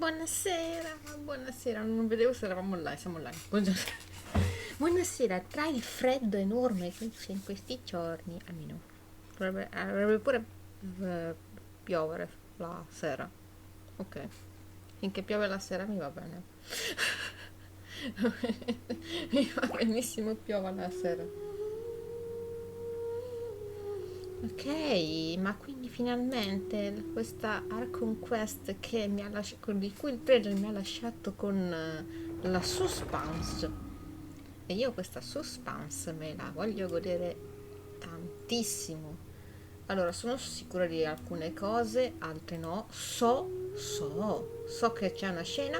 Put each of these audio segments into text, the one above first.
Buonasera, buonasera, non vedevo se eravamo online, siamo online. Buongiorno. Buonasera, tra il freddo enorme che c'è in questi giorni, almeno dovrebbe pure piovere la sera. Ok, finché piove la sera mi va bene. Mi va benissimo piova la sera. Ok, ma quindi finalmente questa Archon Quest che mi ha di cui il trailer mi ha lasciato con la suspense. E io questa suspense me la voglio godere tantissimo. Allora, sono sicura di alcune cose, altre no. So che c'è una scena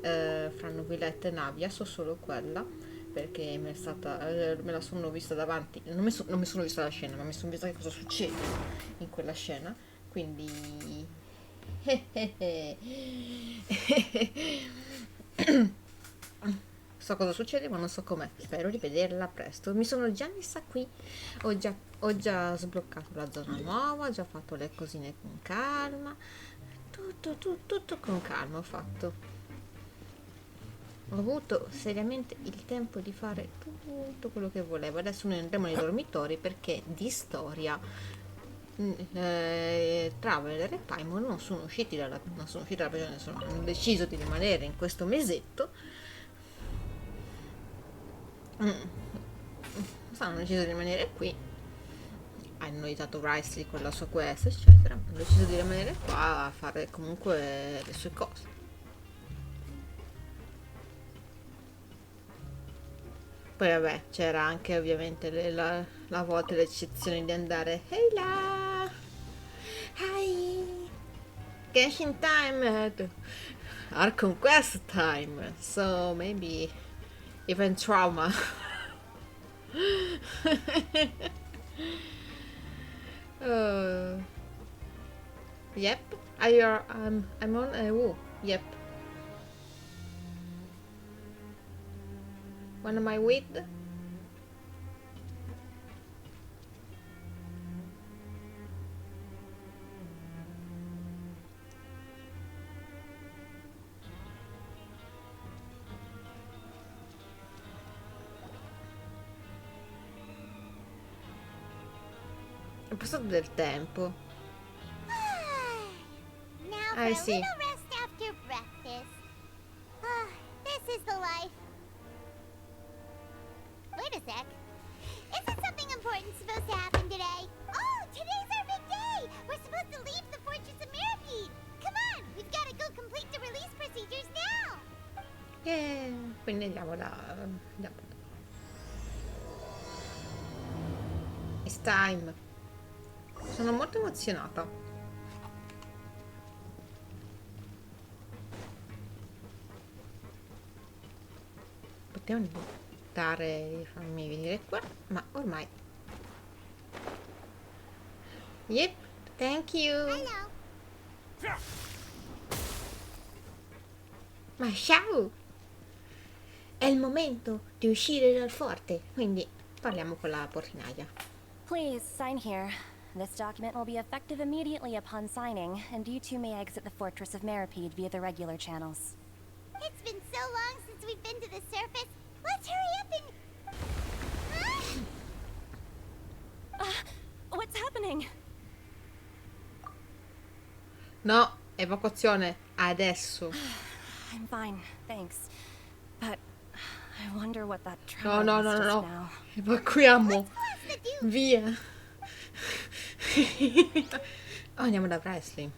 fra Nobilette e Navia, so solo quella perché me la sono vista davanti, non mi sono vista la scena, ma mi sono vista che cosa succede in quella scena, quindi so cosa succede ma non so com'è, spero di vederla presto. Mi sono già messa qui, ho già sbloccato la zona nuova, ho già fatto le cosine con calma, tutto con calma ho fatto. Ho avuto seriamente il tempo di fare tutto quello che volevo. Adesso noi andremo nei dormitori perché di storia Traveler e Paimon non sono usciti dalla prigione, hanno deciso di rimanere in questo mesetto. Hanno deciso di rimanere qui. Hanno aiutato Risley con la sua quest, eccetera. Hanno deciso di rimanere qua a fare comunque le sue cose. Poi vabbè, c'era anche ovviamente la volta l'eccezione di andare Ehi là! Hi! Genshin time! Archon Quest time! So maybe even trauma. uh, yep. I'm on a woo. Yep. What am I with? È passato del tempo. Now for I a see. little rest after breakfast. This is the life. Wait a sec. Isn't something important supposed to happen today? Oh, today's our big day! We're supposed to leave the Fortress of Mirapede. Come on, we've got to go complete the release procedures now. Yeah. Quindi andiamo da. It's time. Sono molto emozionata. Potevano evitare di farmi venire qua, ma ormai. Yep, thank you. Hello. Ma ciao! È il momento di uscire dal forte, quindi parliamo con la portinaia. Please, sign here. This document will be effective immediately upon signing, and you two may exit the Fortress of Mirapede via the regular channels. It's been so long since we've been to the surface. Let's hurry up and... What's happening? No, evacuazione, adesso. I'm fine, thanks. But I wonder what that tremor No. was just now. Evacuiamo. What's to do? Via. Oh, andiamo da Presley.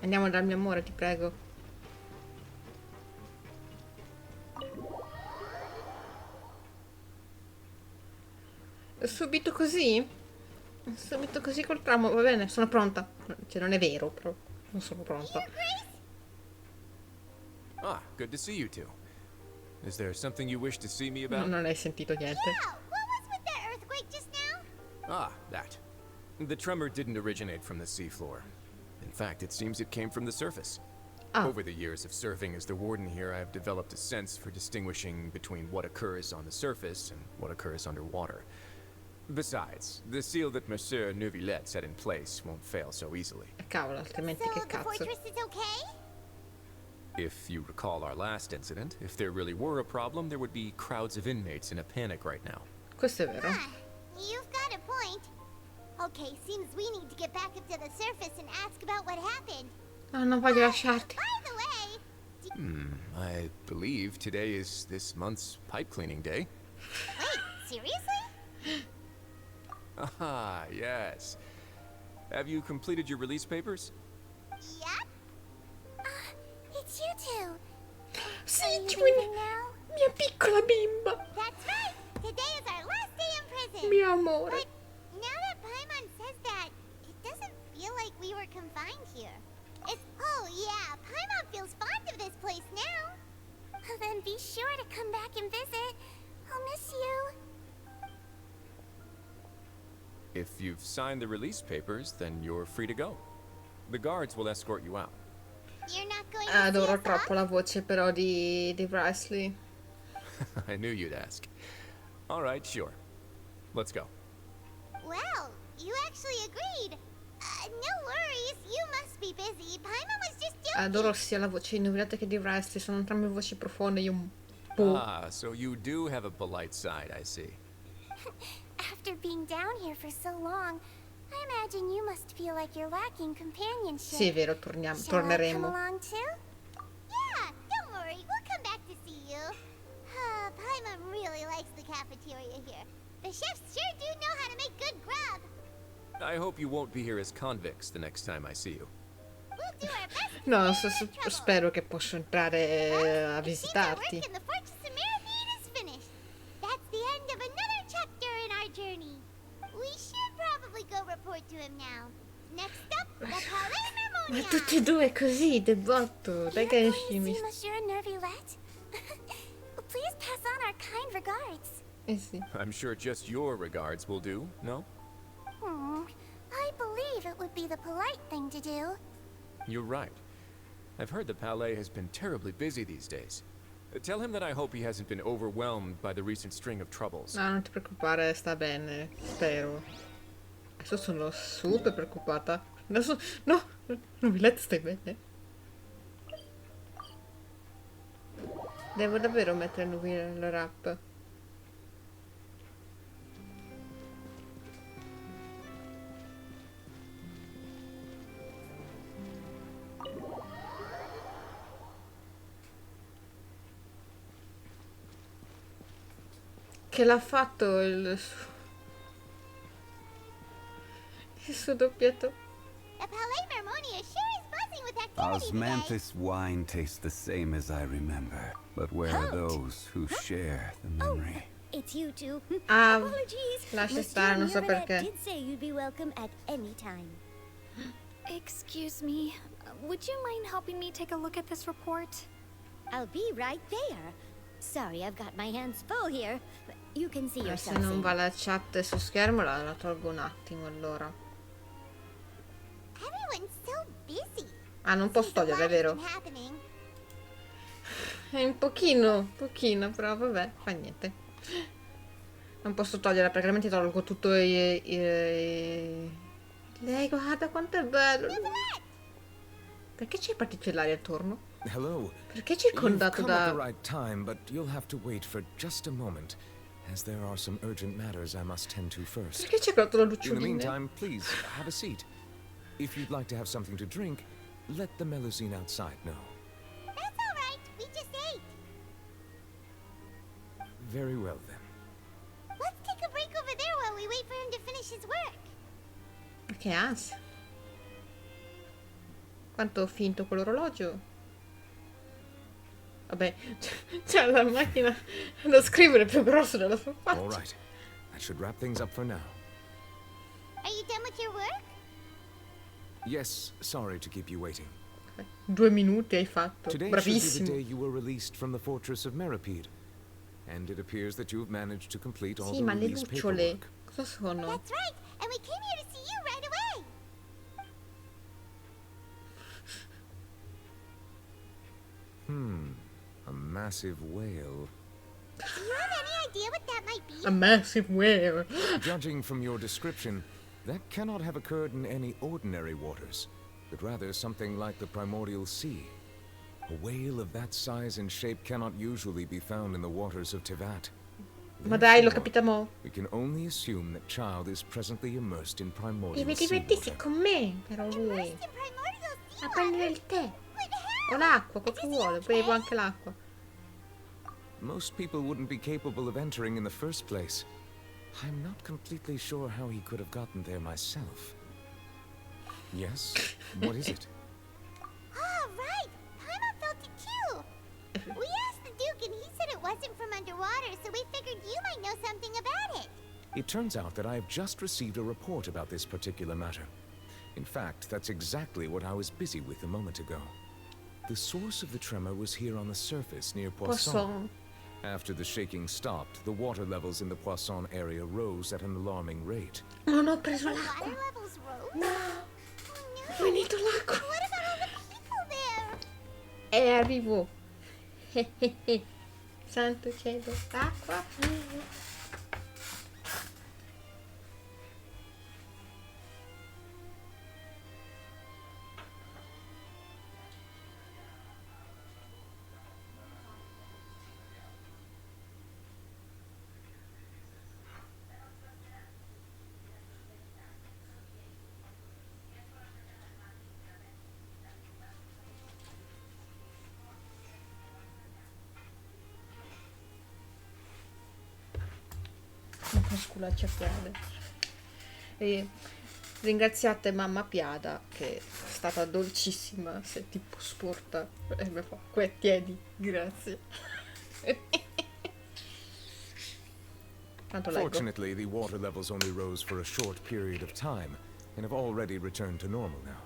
Andiamo dal mio amore, ti prego. Subito così? Subito così col tramo, va bene, sono pronta. Cioè, non è vero, però non sono pronta. Ah, good to see you two. Is there something you wish to see me about? Non hai sentito niente. Yeah, what was with that earthquake just now? Ah, that. The tremor didn't originate from the seafloor. In fact, it seems it came from the surface. Ah. Over the years of serving as the warden here, I've developed a sense for distinguishing between what occurs on the surface and what occurs underwater. Besides, the seal that Monsieur Neuvillette set in place won't fail so easily. Cavolo, altrimenti So che the cazzo. fortress is okay? If you recall our last incident, if there really were a problem, there would be crowds of inmates in a panic right now. Questo è vero. Ah, you've got a point. Okay, seems we need to get back up to the surface and ask about what happened. Ah, non voglio lasciarti. By the way, I believe today is this month's pipe cleaning day. wait, seriously? Ah, yes. Have you completed your release papers? Yep. It's you two. Sì, Are you ci leaving now? mia piccola bimba. That's right. Today is our last day in prison. Mio amore. But now that Paimon says that, it doesn't feel like we were confined here. It's oh yeah, Paimon feels fond of this place now. Then be sure to come back and visit. I'll miss you. If you've signed the release papers, then you're free to go. The guards will escort you out. You're not going to see Adoro us troppo off? la voce però di Presley. I knew you'd ask. All right, sure. Let's go. Well, you actually agreed. No worries, you must be busy. Paimon was just joking. Adoro sia la voce di Neuvillette che di Presley, sono entrambe voci profonde, io un po'. Ah, so you do have a polite side, I see. After being down here for so long, I imagine you must feel like you're lacking companionship. Sì, è vero, Shall I come torneremo. along too? Yeah, don't worry, we'll come back to see you. Paimon really likes the cafeteria here. The chefs sure do know how to make good grub. I hope you won't be here as convicts the next time I see you. We'll do our best to No, stay out of trouble. spero che posso entrare a It seems our visitarti. work in the Fortress of Mirabede is finished. That's the end of another chapter in our journey. We should probably go report to him now. Next up, the Palais Ma Mermonia. tutti e due così, debotto. Dai che esci, mi... Monsieur Neuvillette? Please pass on our kind regards. Eh sì. I'm sure just your regards will do, no? I believe it would be the polite thing to do. You're right. I've heard the Palais has been terribly busy these days. Tell him that I hope he hasn't been overwhelmed by the recent string of troubles. No, non ti preoccupare, sta bene, spero. Adesso sono super preoccupata. Adesso... No! Neuvillette, stai bene? Devo davvero mettere Neuvillette nel rap. Che l'ha fatto il suo doppietto. The Palais Mermonia sure is buzzing with activity today. Osmanthus wine tastes the same as I remember, but where are those who share the memory? It's you two. Ah, Apologies. lascia stare, non so Neuvillette perché. did say you'd be welcome at any time. Excuse me. Would you mind helping me take a look at this report? I'll be right there. Sorry, I've got my hands full here. But you can see Se yourself non in. va la chat su schermo la tolgo un attimo allora. Everyone's so busy. Ah, non posso Seems a togliere, è lot vero? has been happening. È un pochino, però vabbè, fa niente. Non posso togliere perché altrimenti tolgo tutto Lei, guarda quanto è bello! Perché c'è i particolari attorno? Hello. Perché You've circondato come at the da... right time, but you'll have to wait for just a moment, as there are some urgent matters I must tend to first. Perché c'è quello da In the luccioline? meantime, please have a seat. If you'd like to have something to drink, let the Melusine outside know. That's all right. We just ate. Very well then. Let's take a break over there while we wait for him to finish his work. Che ansia. Quanto ho finto quell'orologio? Vabbè, c'è la macchina da scrivere più grossa della sua faccia. All right. That should wrap things up for now. Are you done with your work? Yes, sorry to keep you waiting. 2 minuti hai fatto. Today should be the Bravissimo. day you were released from the fortress of Meripede. And it appears that you've managed to complete all Sì, the ma le release lucciole paperwork. cosa sono? That's right. And we came here to see you right away. A massive whale. Do you have any idea what that might be? A massive whale. Judging from your description, that cannot have occurred in any ordinary waters, but rather something like the primordial sea. A whale of that size and shape cannot usually be found in the waters of Tevat. Ma dai, l'ho Therefore, capita mo. we can only assume that child is presently immersed in E primordial mi sea divertissi water. con me, però lui. Immersed in primordial sea A prendere il tè. What O hell? l'acqua, quel che vuole. Bevo anche l'acqua. Most people wouldn't be capable of entering in the first place. I'm not completely sure how he could have gotten there myself. Yes? What is it? Ah, right. Paimon felt it too. We asked the Duke and he said it wasn't from underwater, so we figured you might know something about it. It turns out that I have just received a report about this particular matter. In fact, that's exactly what I was busy with a moment ago. The source of the tremor was here on the surface near Poisson. Poisson. After the shaking stopped, the water levels in the Poisson area rose at an alarming rate. Non ho preso The l'acqua. water levels rose? No, Oh ho finito l'acqua. no. What about all the people there? E arrivo. Santo cielo, l'acqua. Un po' sculaccia piade. E ringraziate mamma Piada che è stata dolcissima, se tipo sporta e mi fa tieni, grazie. Tanto leggo. Fortunately, the water levels only rose for a short period of time and have already returned to normal now.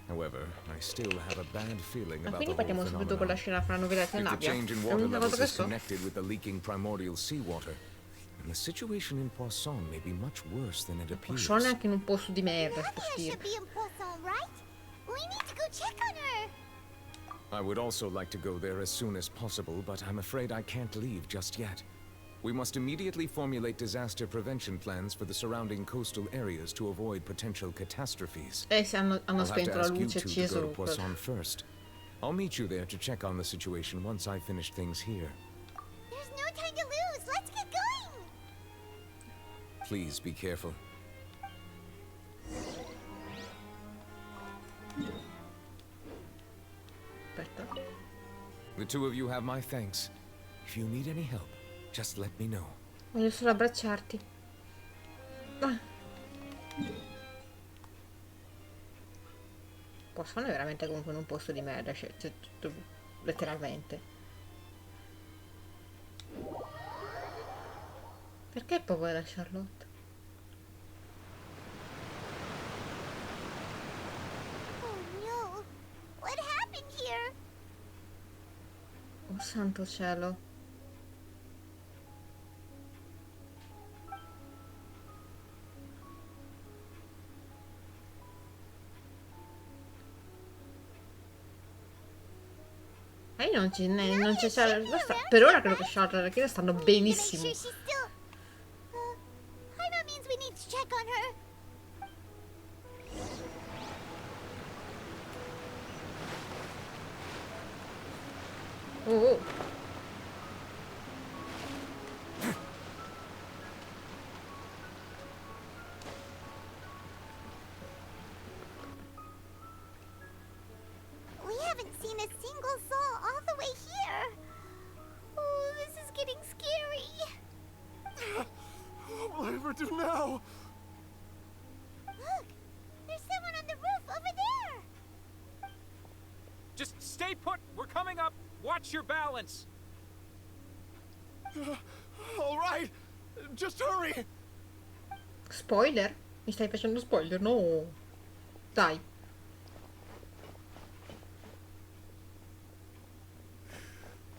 However, I still have a bad feeling Ma about the quindi partiamo whole subito con la phenomenon. scena fra Noveletta e If the Nabbia. change in È water l'unica levels cosa che is so. connected with the leaking primordial seawater, then the situation in Poisson may be much worse than it appears. Poisson è anche in un posto di merda, Nadia sto should be in Poisson, right? We need to go check on her. I would also like to go there as soon as possible, but I'm afraid I can't leave just yet. We must immediately formulate disaster prevention plans for the surrounding coastal areas to avoid potential catastrophes. Se hanno I'll have to spento la ask you luce, two to acceso. go to Poisson first. I'll meet you there to check on the situation once I finish things here. There's no time to lose. Let's get going. Please be careful. Aspetta. The two of you have my thanks. If you need any help, just let me know. Voglio solo abbracciarti. Ah. Poisson è veramente comunque in un posto di merda, cioè, letteralmente. Perché povera Charlotte? Oh no. What happened here? Oh santo cielo. Non c'è per ora credo che Charlotte e la Kira stanno We need to make benissimo. sure she's still. Paimon means we need to check on her. Oh, oh. We haven't seen a single soul all the way here. Oh, this is getting scary. What will I ever do now? Look, there's someone on the roof over there. Just stay put. We're coming up. Watch your balance. All right, just hurry. Spoiler? Mi stai facendo spoiler? No. Dai.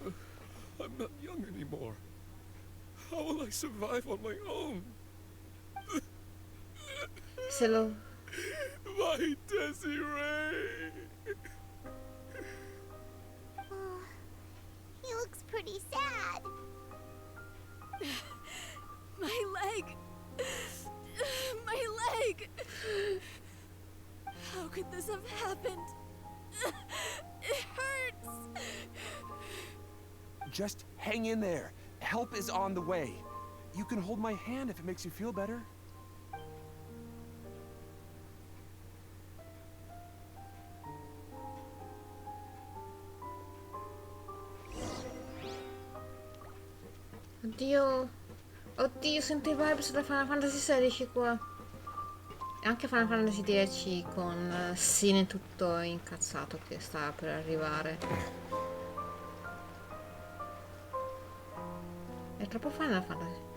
I'm not young anymore. How will I survive on my own? Se lo... My Desiree. Oh, he looks pretty sad. My leg! My leg! How could this have happened? It hurts! Just hang in there. Help is on the way. You can hold my hand if it makes you feel better. Oddio. Oddio, sento i vibes da Final Fantasy XVI qua. E anche Final Fantasy X con Sine tutto incazzato che sta per arrivare. È troppo Final Fantasy.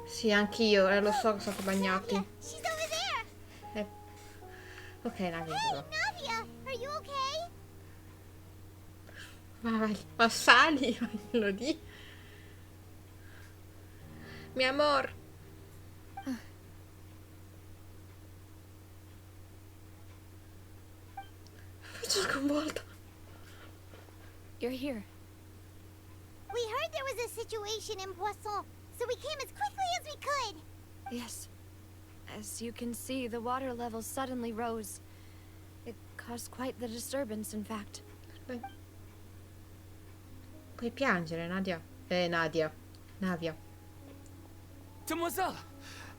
Sì, anch'io, lo so che sono bagnati. She's over there. Ok, Navia. Hey, Navia, are you okay? Vai, ma sali, lo di. Mi amor. Faccio sconvolto. You're here. We heard there was a situation in Poisson, so we came as quickly as we could. Yes. As you can see, the water level suddenly rose. It caused quite the disturbance, in fact. Puoi piangere, Nadia. Nadia. Navia. Demoiselle!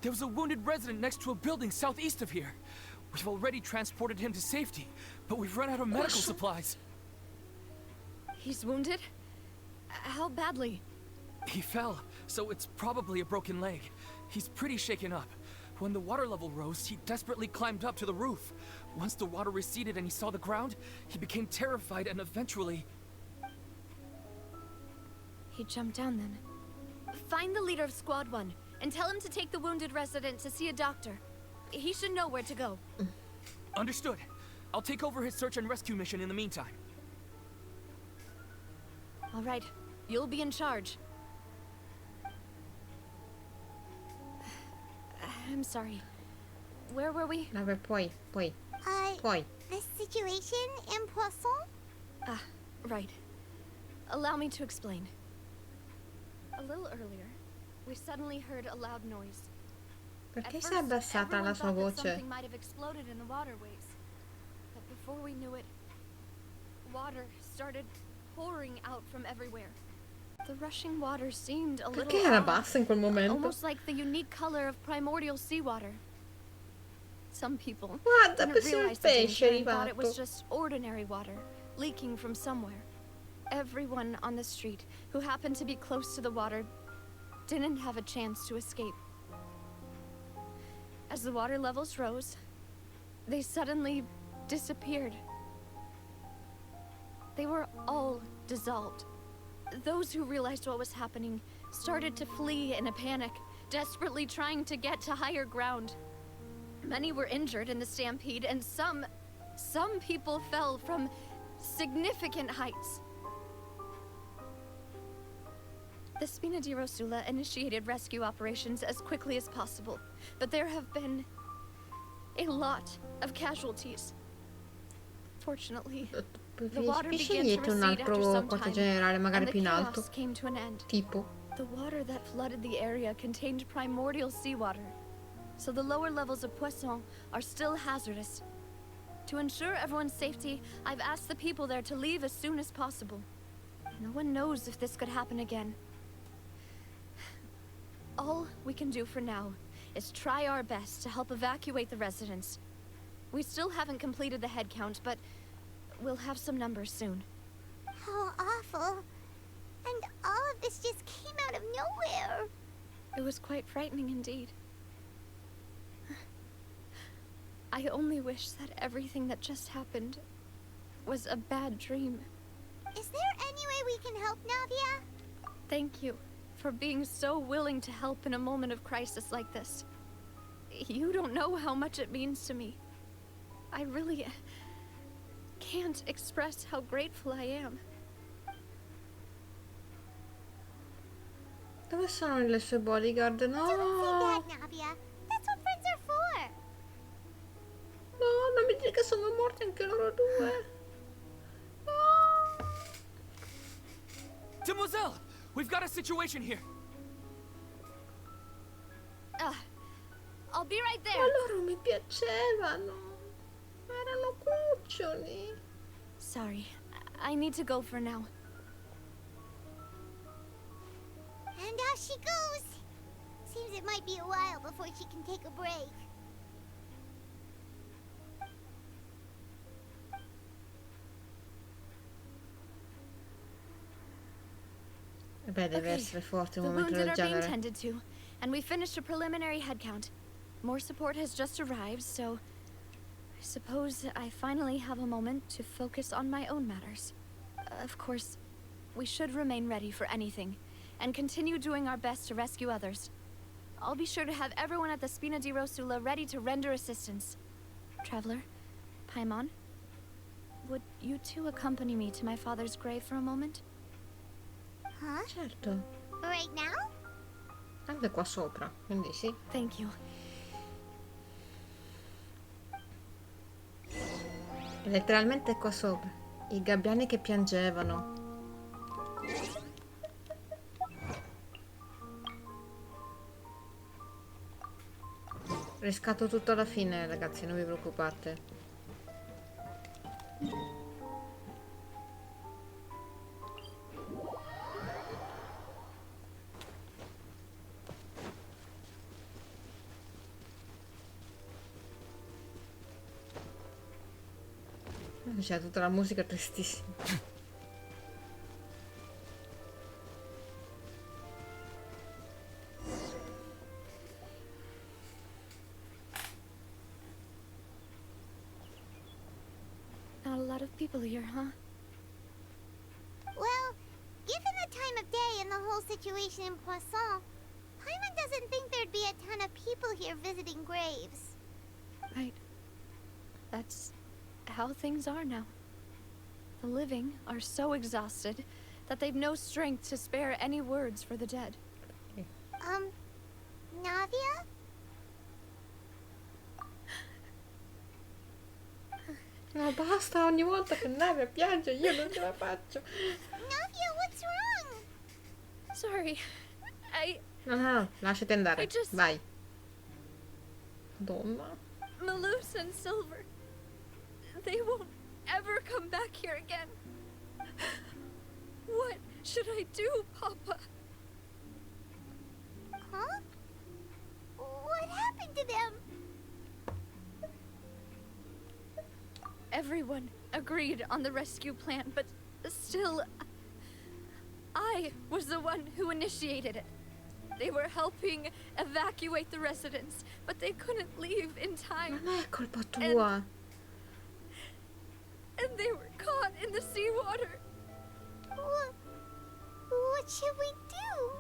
There was a wounded resident next to a building southeast of here. We've already transported him to safety, but we've run out of medical supplies. He's wounded? How badly? He fell, so it's probably a broken leg. He's pretty shaken up. When the water level rose, he desperately climbed up to the roof. Once the water receded and he saw the ground, he became terrified and eventually... He jumped down then. Find the leader of Squad 1 and tell him to take the wounded resident to see a doctor. He should know where to go. Understood. I'll take over his search and rescue mission in the meantime. All right, you'll be in charge. I'm sorry. Where were we? Vabbè, poi. The situation in Poisson? Ah, right. Allow me to explain. A little earlier, we suddenly heard a loud noise. Perché si è abbassata la sua voce? Something might have exploded in the waterways. But before we knew it, water started pouring out from everywhere. The rushing water seemed a little Perché era bassa in quel momento? almost like the unique color of primordial seawater. Some people Guarda, didn't persino il realize the pesce danger è and thought it was arrivato. just ordinary water leaking from somewhere. Everyone on the street who happened to be close to the water didn't have a chance to escape. As the water levels rose, they suddenly disappeared. They were all dissolved. Those who realized what was happening started to flee in a panic, desperately trying to get to higher ground. Many were injured in the stampede, and some people fell from significant heights. The Spina di Rosula initiated rescue operations as quickly as possible, but there have been a lot of casualties. Fortunately, the water began to Scegliete un recede after altro some quartier time, generale, magari and the più in alto. chaos came to an end. Tipo. The water that flooded the area contained primordial seawater, so the lower levels of Poisson are still hazardous. To ensure everyone's safety, I've asked the people there to leave as soon as possible. No one knows if this could happen again. All we can do for now is try our best to help evacuate the residents. We still haven't completed the head count, but we'll have some numbers soon. How awful. And all of this just came out of nowhere. It was quite frightening indeed. I only wish that everything that just happened was a bad dream. Is there any way we can help, Navia? Thank you for being so willing to help in a moment of crisis like this. You don't know how much it means to me. I really can't express how grateful I am. Dove sono le sue bodyguard? No! Don't say that, Navia. That's what friends are for. No, non mi dire che sono morti anche loro due. No! Demoiselle! We've got a situation here. Ma loro mi piacevano. Erano cuccioli. Sorry. I need to go for now. And off she goes. Seems it might be a while before she can take a break. Beh, deve essere forte un The momento wounded del are being genere. tended to, and we finished a preliminary head count. More support has just arrived, so I suppose I finally have a moment to focus on my own matters. Of course, we should remain ready for anything, and continue doing our best to rescue others. I'll be sure to have everyone at the Spina di Rosula ready to render assistance. Traveler, Paimon, would you two accompany me to my father's grave for a moment? Huh? Certo. Right now? Anche qua sopra, quindi sì. Thank you. È letteralmente qua sopra. I gabbiani che piangevano. Riscatto tutto alla fine, ragazzi, non vi preoccupate. C'è tutta la musica tristissima. Not a lot of people here, huh? Well, given the time of day and the whole situation in Poisson, Paimon doesn't think there'd be a ton of people here visiting graves. Right. That's how things are now. The living are so exhausted that they've no strength to spare any words for the dead. Navia? No, basta, ogni volta che Navia piange io non ce la faccio. Navia, what's wrong? Sorry. No, lasciati andare. I just- Vai. Madonna. Malus and Silver. They won't ever come back here again. What should I do, Papa? Huh? What happened to them? Everyone agreed on the rescue plan, but still, I was the one who initiated it. They were helping evacuate the residents, but they couldn't leave in time. Non è colpa tua. And they were caught in the seawater. What should we do?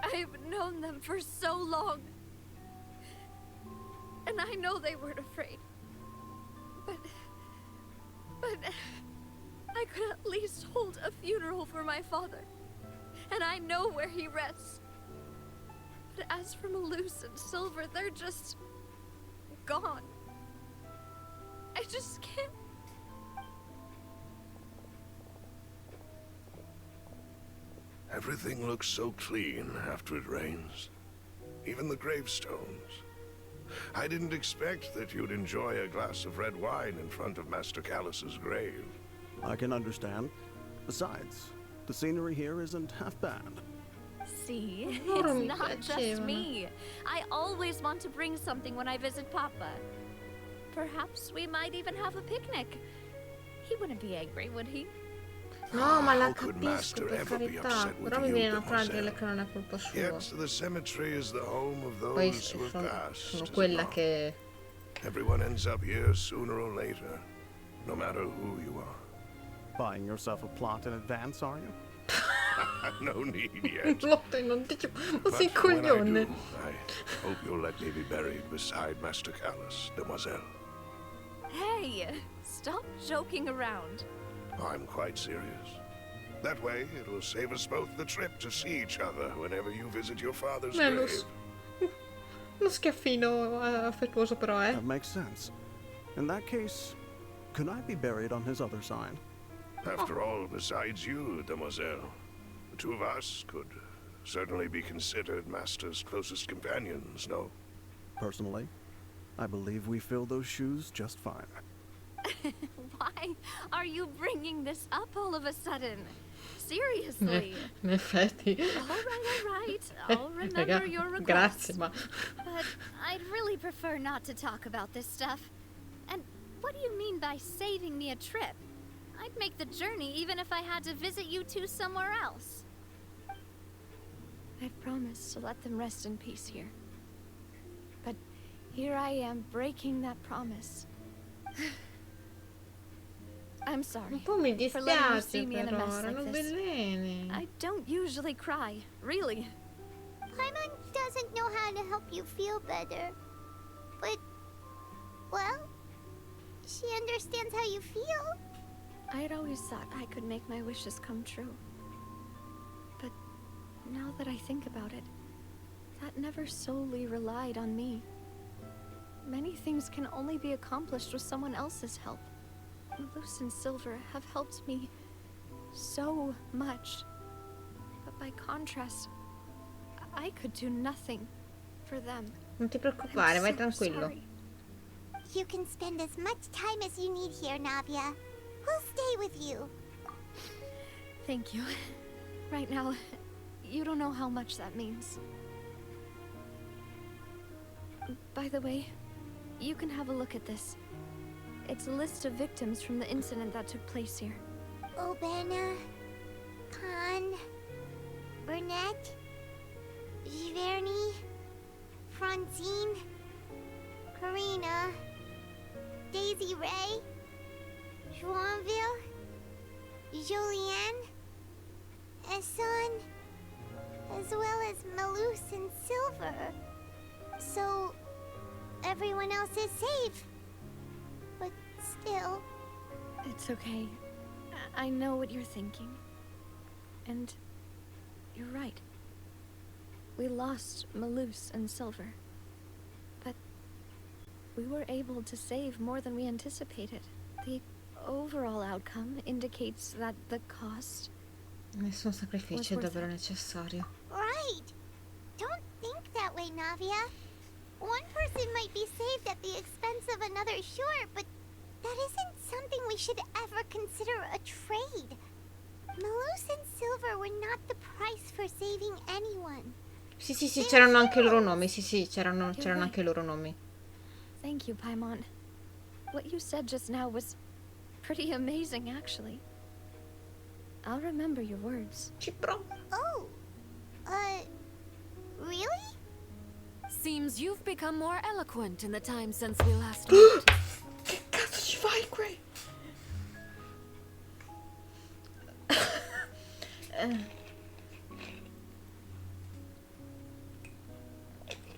I've known them for so long. And I know they weren't afraid. But I could at least hold a funeral for my father. And I know where he rests. But as for Malus and Silver, they're just gone. I just can't. Everything looks so clean after it rains. Even the gravestones. I didn't expect that you'd enjoy a glass of red wine in front of Master Callus's grave. I can understand. Besides, the scenery here isn't half bad. See, Loro it's mi not just piacevano. me. I always want to bring something when I visit Papa. Perhaps we might even have a picnic. He wouldn't be angry, would he? No, ma la How could capisco, Master per ever be carità. upset with Però mi you, viene naturale Demoiselle? dire che non è colpa sua. Yet the cemetery is the home of Poi those who have passed. sono is it quella not? che... Everyone ends up here sooner or later, no matter who you are. Buying yourself a plot in advance, are you? No need yet. Lotte, non dici... Ma sei But when I coglione. do, I hope you'll let me be buried beside Master Callus, Demoiselle. Hey, stop joking around. I'm quite serious. That way, it'll save us both the trip to see each other whenever you visit your father's Lo grave. so. Uno schiaffino affettuoso però, eh. That makes sense. In that case, could I be buried on his other side? After all, besides you, Demoiselle, the two of us could certainly be considered Master's closest companions, no? Personally, I believe we fill those shoes just fine. Why are you bringing this up all of a sudden? Seriously. In effetti. All right. I'll remember Raga, your request. grazie, ma... But I'd really prefer not to talk about this stuff. And what do you mean by saving me a trip? I'd make the journey even if I had to visit you two somewhere else. I'd promised to let them rest in peace here. But here I am breaking that promise. I'm sorry. Un po' mi for letting you see dispiace me in a però, mess erano like this. bellene. I don't usually cry, really. Paimon doesn't know how to help you feel better. But, well, she understands how you feel. I had always thought I could make my wishes come true. But now that I think about it, that never solely relied on me. Many things can only be accomplished with someone else's help. Malus and Silver have helped me so much. But by contrast, I could do nothing for them. Non ti preoccupare, vai so tranquillo. sorry. You can spend as much time as you need here, Navia. We'll stay with you. Thank you. Right now, you don't know how much that means. By the way, you can have a look at this. It's a list of victims from the incident that took place here. Obana, Khan, Burnett, Giverny, Francine, Karina, Daisy Ray, Joinville, Julianne, Esson, as well as Malus and Silver. So, everyone else is safe. But still... It's okay. I know what you're thinking. And you're right. We lost Malus and Silver. But we were able to save more than we anticipated. The overall outcome indicates that the cost... Nessun sacrificio è davvero necessario. Right! Don't think that way, Navia. One person might be saved at the expense of another, sure, but that isn't something we should ever consider a trade. Malus and Silver were not the price for saving anyone. Sì, c'erano anche i loro nomi. Sì, c'erano anche i loro nomi. Thank you, Paimon. What you said just now was pretty amazing, actually. I'll remember your words. Ci provo. Oh, really? Seems you've become more eloquent in the time since we last met. Che cazzo ci fai qui?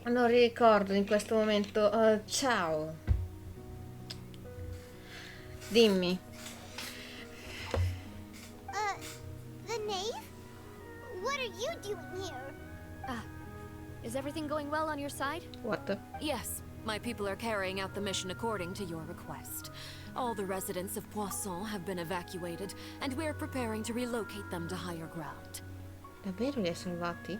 Non ricordo in questo momento. Ciao. Dimmi. The knave? What are you doing here? Is everything going well on your side? What? Yes, my people are carrying out the mission according to your request. All the residents of Poisson have been evacuated, and we're preparing to relocate them to higher ground. Davvero li hai salvati?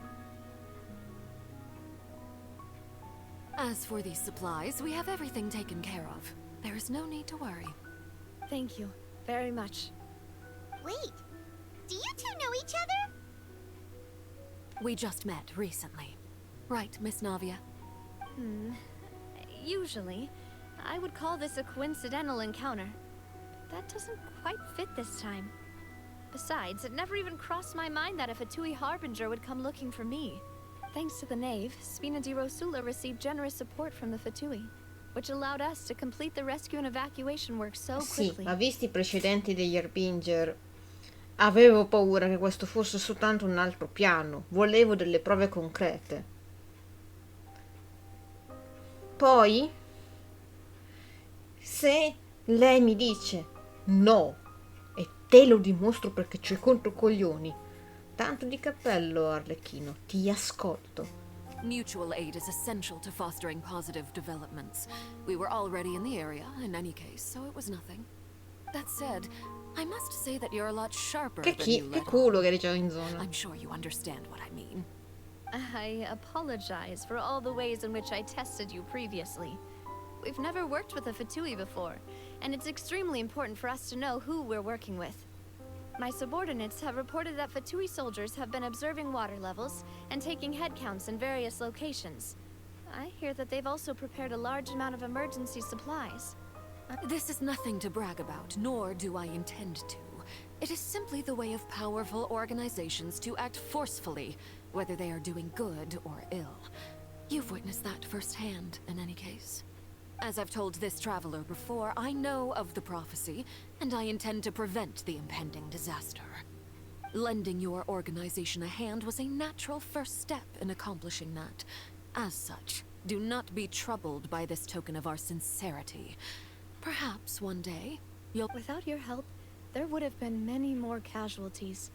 As for these supplies, we have everything taken care of. There is no need to worry. Thank you very much. Wait, do you two know each other? We just met recently. Right, Miss Navia? Usually, I would call this a coincidental encounter. That doesn't quite fit this time. Besides, it never even crossed my mind that a Fatui Harbinger would come looking for me. Thanks to the Knave, Spina di Rosula received generous support from the Fatui, which allowed us to complete the rescue and evacuation work so quickly. Sì, ma visti i precedenti degli Harbinger, avevo paura che questo fosse soltanto un altro piano. Volevo delle prove concrete. Poi, se lei mi dice no, e te lo dimostro perché c'è contro coglioni, tanto di cappello, Arlecchino, ti ascolto. Mutual aid is essential to fostering positive developments. We were already in the area, in any case, so it was nothing. That said, I must say that you're a lot sharper than you let culo che eri in zona. I'm sure you understand what I mean. I apologize for all the ways in which I tested you previously. We've never worked with a Fatui before, and it's extremely important for us to know who we're working with. My subordinates have reported that Fatui soldiers have been observing water levels and taking head counts in various locations. I hear that they've also prepared a large amount of emergency supplies. This is nothing to brag about, nor do I intend to. It is simply the way of powerful organizations to act forcefully, whether they are doing good or ill. You've witnessed that firsthand, in any case. As I've told this traveler before, I know of the prophecy, and I intend to prevent the impending disaster. Lending your organization a hand was a natural first step in accomplishing that. As such, do not be troubled by this token of our sincerity. Perhaps one day, you'll— Without your help, there would have been many more casualties.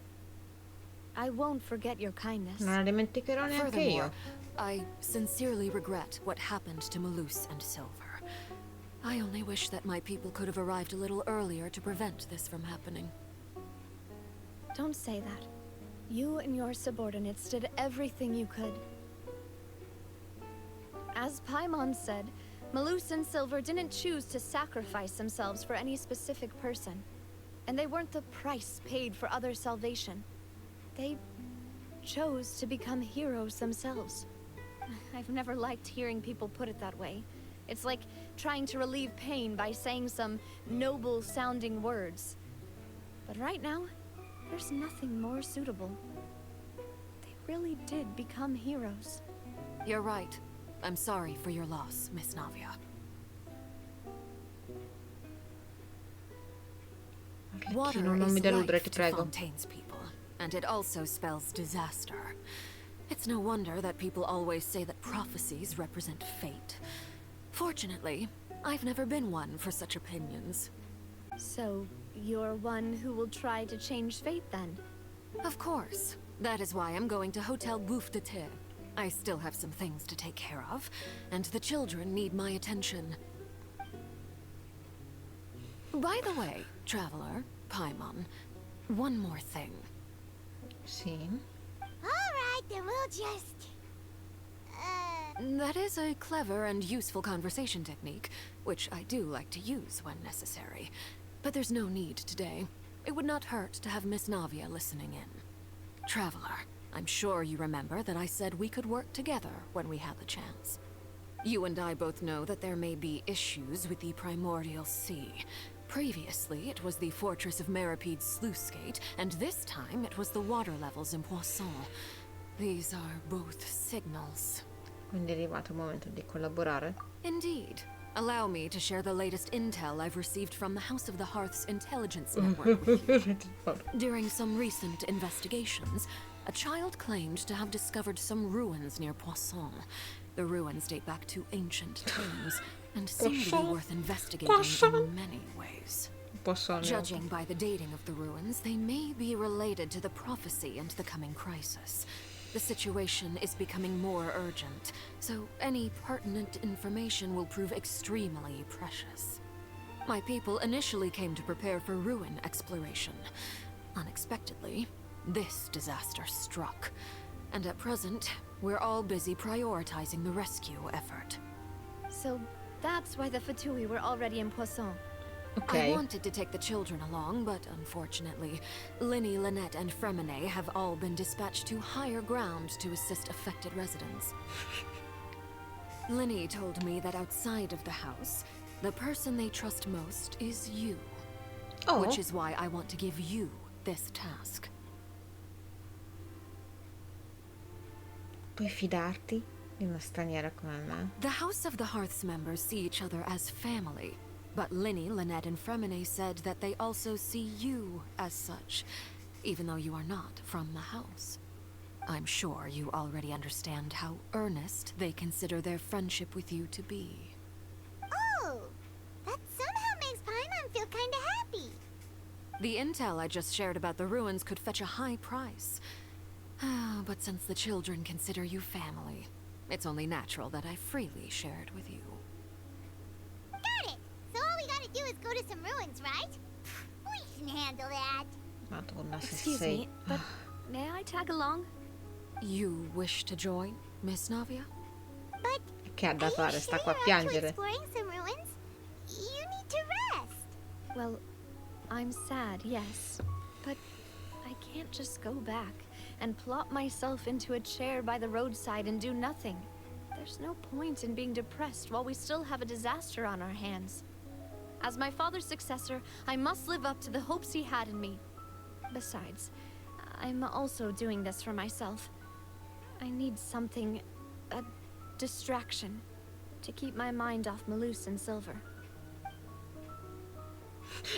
I won't forget your kindness. Non la dimenticherò neanche io. I sincerely regret what happened to Malus and Silver. I only wish that my people could have arrived a little earlier to prevent this from happening. Don't say that. You and your subordinates did everything you could. As Paimon said, Malus and Silver didn't choose to sacrifice themselves for any specific person. And they weren't the price paid for others' salvation. They chose to become heroes themselves. I've never liked hearing people put it that way. It's like trying to relieve pain by saying some noble-sounding words. But right now, there's nothing more suitable. They really did become heroes. You're right. I'm sorry for your loss, Miss Navia. Water non mi is deludere, life ti to prego. Fontaine's people, and it also spells disaster. It's no wonder that people always say that prophecies represent fate. Fortunately, I've never been one for such opinions. So, you're one who will try to change fate then? Of course. That is why I'm going to Hotel Bouffe de Thé. I still have some things to take care of, and the children need my attention. By the way, traveler, Paimon, one more thing. Sì. Alright, then we'll just... That is a clever and useful conversation technique, which I do like to use when necessary. But there's no need today. It would not hurt to have Miss Navia listening in. Traveler, I'm sure you remember that I said we could work together when we had the chance. You and I both know that there may be issues with the Primordial Sea. Previously, it was the Fortress of Maripede's sluice gate, and this time it was the water levels in Poisson. These are both signals. Quindi è arrivato il momento di collaborare. Indeed. Allow me to share the latest intel I've received from the House of the Hearth's intelligence network with you. During some recent investigations, a child claimed to have discovered some ruins near Poisson. The ruins date back to ancient times, and seem to be worth investigating in many ways. Judging by the dating of the ruins, they may be related to the prophecy and the coming crisis. The situation is becoming more urgent, so any pertinent information will prove extremely precious. My people initially came to prepare for ruin exploration. Unexpectedly, this disaster struck, and at present, we're all busy prioritizing the rescue effort. So that's why the Fatui were already in Poisson. I wanted to take the children along, but unfortunately, Linny, Lynette, and Fremine have all been dispatched to higher ground to assist affected residents. Linny told me that outside of the house, the person they trust most is you. Which is why I want to give you this task. Puoi fidarti di una straniera come me? The House of the Hearth's members see each other as family. But Linny, Lynette, and Fremine said that they also see you as such, even though you are not from the house. I'm sure you already understand how earnest they consider their friendship with you to be. Oh! That somehow makes Paimon feel kinda happy. The intel I just shared about the ruins could fetch a high price. But since the children consider you family, it's only natural that I freely share it with you. Got it! So all we gotta do is go to some ruins, right? We can handle that. Madonna, se Excuse sei... me, but may I tag along? You wish to join, Miss Navia? But... Che che ha da Are you fare? Sta sure qua a you're up to piangere. exploring some ruins? You need to rest. Well, I'm sad, yes. But I can't just go back and plop myself into a chair by the roadside and do nothing. There's no point in being depressed while we still have a disaster on our hands. As my father's successor, I must live up to the hopes he had in me. Besides, I'm also doing this for myself. I need something, a distraction, to keep my mind off Malus and Silver.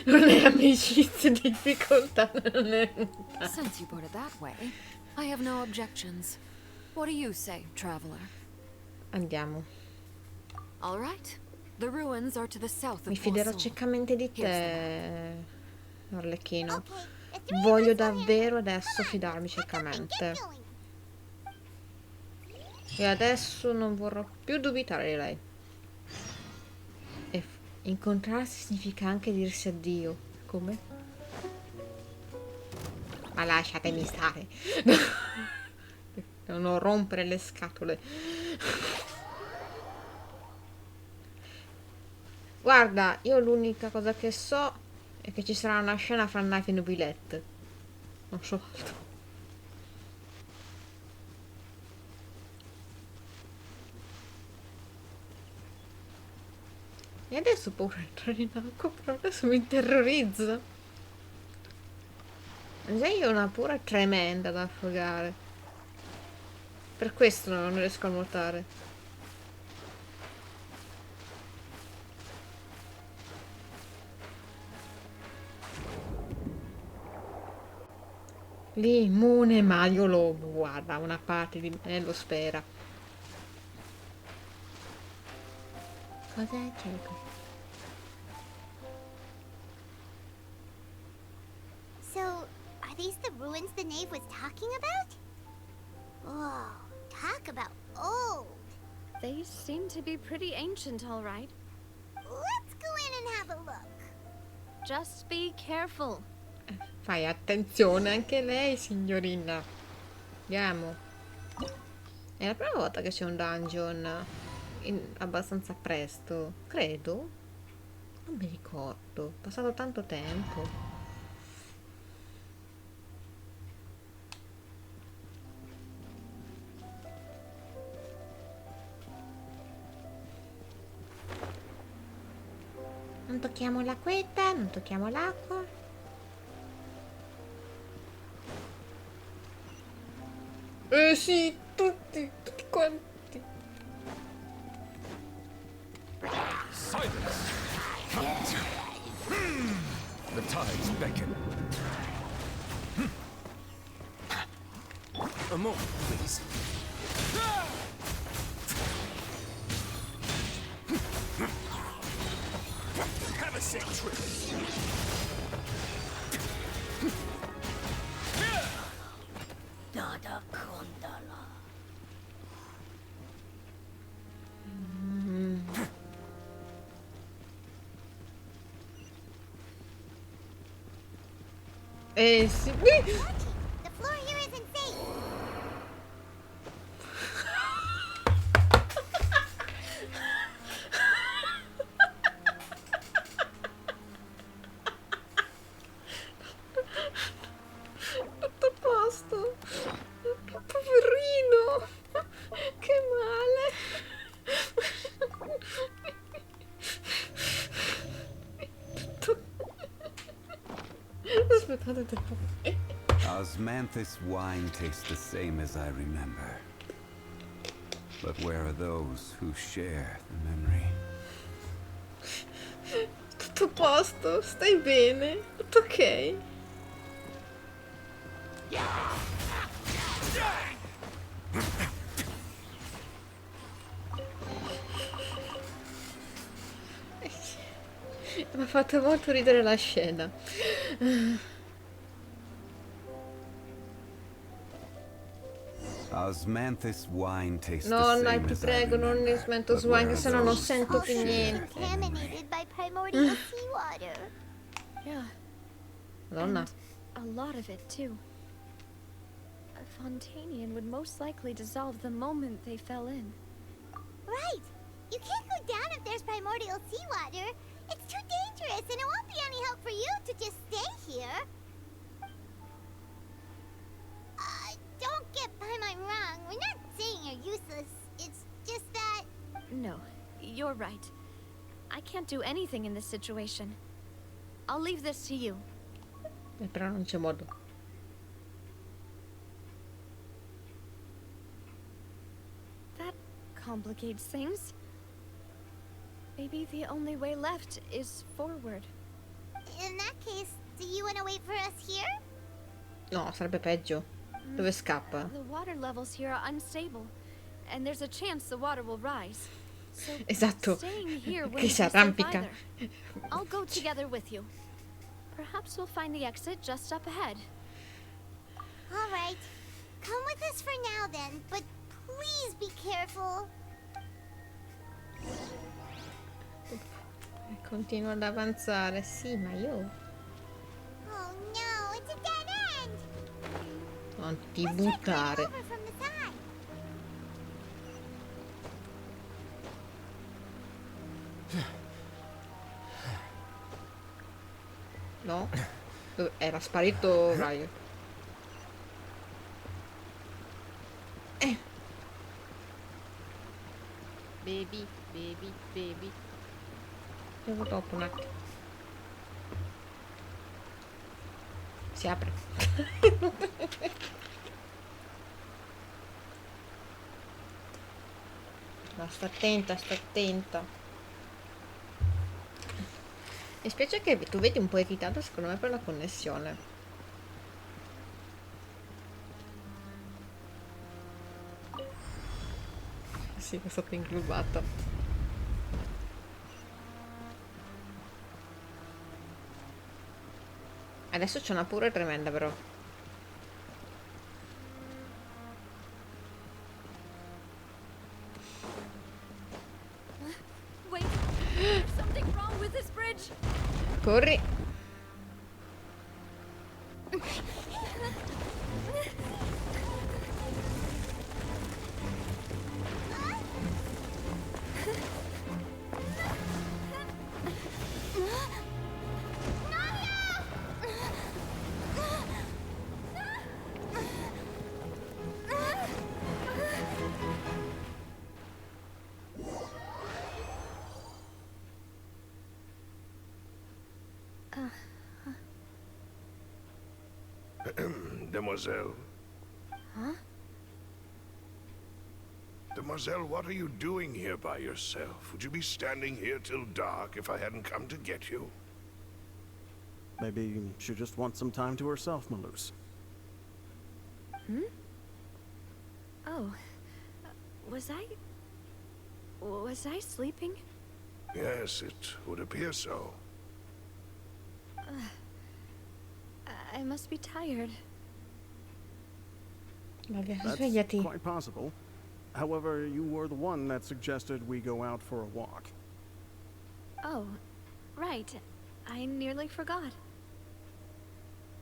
Non è amicizia, difficoltà, non è... Since you put it that way, I have no objections. What do you say, traveler? Andiamo. All right. The ruins are to the south of Mi fiderò Poisson. ciecamente di te, Arlecchino. Voglio davvero adesso fidarmi ciecamente. E adesso non vorrò più dubitare di lei. E incontrarsi significa anche dirsi addio. Come? Ma lasciatemi stare. Non rompere le scatole. Guarda, io l'unica cosa che so è che ci sarà una scena fra Knife e Nobilette. Non so altro. E adesso ho paura di entrare in acqua, però adesso mi terrorizza. Già io ho una paura tremenda da affogare. Per questo non riesco a nuotare. Limone Mario Lobo, guarda, una parte di me lo spera. Cos'è? C'è qui? So, are these the ruins the knave was talking about? Whoa, talk about old. They seem to be pretty ancient, all right. Let's go in and have a look. Just be careful. Fai attenzione anche lei, signorina. Andiamo. È la prima volta che c'è un dungeon abbastanza presto, credo. Non mi ricordo. È passato tanto tempo. Non tocchiamo l'acquetta, non tocchiamo l'acqua. Sì, tutti quanti. Silence! The tides beckon. A moment, please. Have a safe trip. Sì. The floor here isn't safe. Tutto a posto. Poverino. Che male. Aspettate tempo. Osmanthus wine tastes the same as I remember. But where are those who share the memory? Tutto a posto, stai bene, tutto ok. Mi ha fatto molto ridere la scena. Osmanthus wine tastes the No, same ti as I prego, non remember. ne smento But su where anche are se no non those sento who più share niente. the memory? Contaminated by primordial seawater. Yeah. Madonna. And a lot of it, too. A Fontainian would most likely dissolve the moment they fell in. Right. You can't go down if there's primordial seawater. It's too dangerous, and it won't be any help for you to just stay here. Don't get by my wrong. We're not saying you're useless. It's just that... No, you're right. I can't do anything in this situation. I'll leave this to you. Però non c'è modo. That complicates things. Maybe the only way left is forward. In that case, do you want to wait for us here? No, sarebbe peggio. Dove scappa? The water levels here are unstable, and there's a chance the water will rise. So Esatto. staying here Che wouldn't si be safe arrampica. either. I'll go together with you. Perhaps we'll find the exit just up ahead. All right. Come with us for now then, but please be careful. Continuo ad avanzare. Sì, ma io... Oh no, it's a dead end. Non ti buttare. Over from the side. No? Dove... Era sparito Ryan. Baby, baby, baby. Devo dopo un attimo. Si apre. No, sta attenta, sta attenta. Mi spiace che tu vedi un po' irritato, secondo me, per la connessione. Sì, è stato inglobato. Adesso c'è una paura tremenda, però. Wait, there's something wrong with this bridge. Corri. Demoiselle. Huh? Demoiselle, what are you doing here by yourself? Would you be standing here till dark if I hadn't come to get you? Maybe she just wants some time to herself, Malus. Hmm? Oh. Was I sleeping? Yes, it would appear so. I must be tired. That's Svegliati. quite possible. However, you were the one that suggested we go out for a walk. Oh, right. I nearly forgot.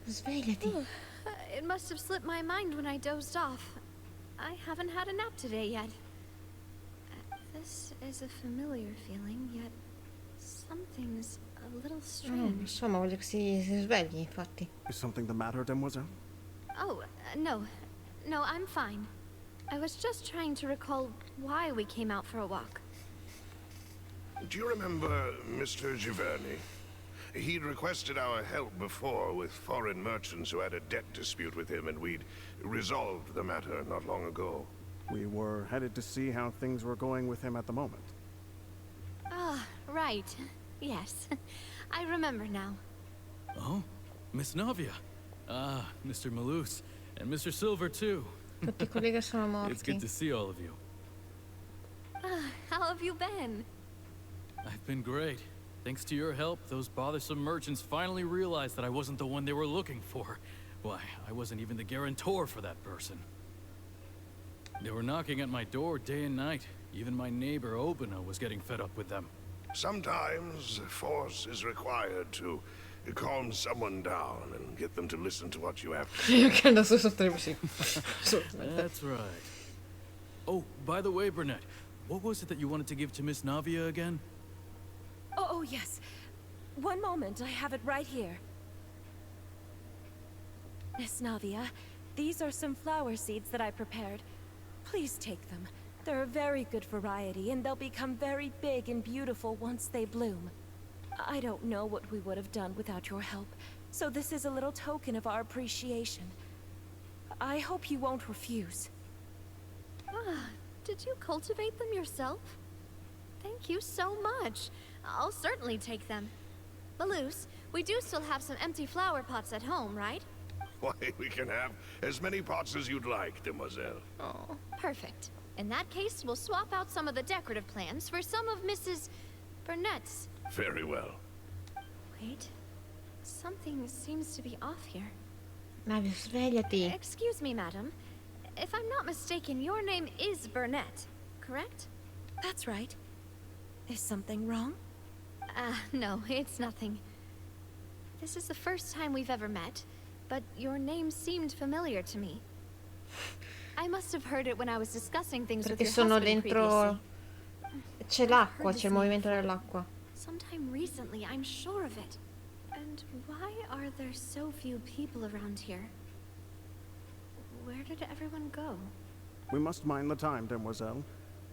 Svegliati. It must have slipped my mind when I dozed off. I haven't had a nap today yet. This is a familiar feeling, yet something's a little strange. Insomma, voglio che si svegli, infatti. Is something the matter, Demoiselle? Oh, no. No, I'm fine. I was just trying to recall why we came out for a walk. Do you remember Mr. Giverny? He'd requested our help before with foreign merchants who had a debt dispute with him, and we'd resolved the matter not long ago. We were headed to see how things were going with him at the moment. Ah, right. Yes. I remember now. Oh? Miss Navia. Ah, Mr. Malus. And Mr. Silver, too. Tutti quelli che sono morti. It's good to see all of you. How have you been? I've been great. Thanks to your help, those bothersome merchants finally realized that I wasn't the one they were looking for. Why, I wasn't even the guarantor for that person. They were knocking at my door day and night. Even my neighbor, Obina, was getting fed up with them. Sometimes force is required to calm someone down and get them to listen to what you have to say. Che adesso sono sì. That's right. Oh, by the way, Burnett, What was it that you wanted to give to Miss Navia again? Oh, yes. One moment, I have it right here. Miss Navia, these are some flower seeds that I prepared. Please take them. They're a very good variety, and they'll become very big and beautiful once they bloom. I don't know what we would have done without your help, so this is a little token of our appreciation. I hope you won't refuse. Ah, did you cultivate them yourself? Thank you so much. I'll certainly take them. Balloose, we do still have some empty flower pots at home, right? Why, we can have as many pots as you'd like, demoiselle. Oh, perfect. In that case, we'll swap out some of the decorative plants for some of Mrs. Burnett's. Very well. Wait. Something seems to be off here. Navia, svegliati. Excuse me, madam. If I'm not mistaken, your name is Burnett, correct? That's right. Is something wrong? No, it's nothing. This is the first time we've ever met, but your name seemed familiar to me. I must have heard it when I was discussing things with Perché your sono husband dentro. previously. C'è l'acqua, c'è il movimento dell'acqua. Sometime recently, I'm sure of it. And why are there so few people around here? Where did everyone go? We must mind the time, demoiselle.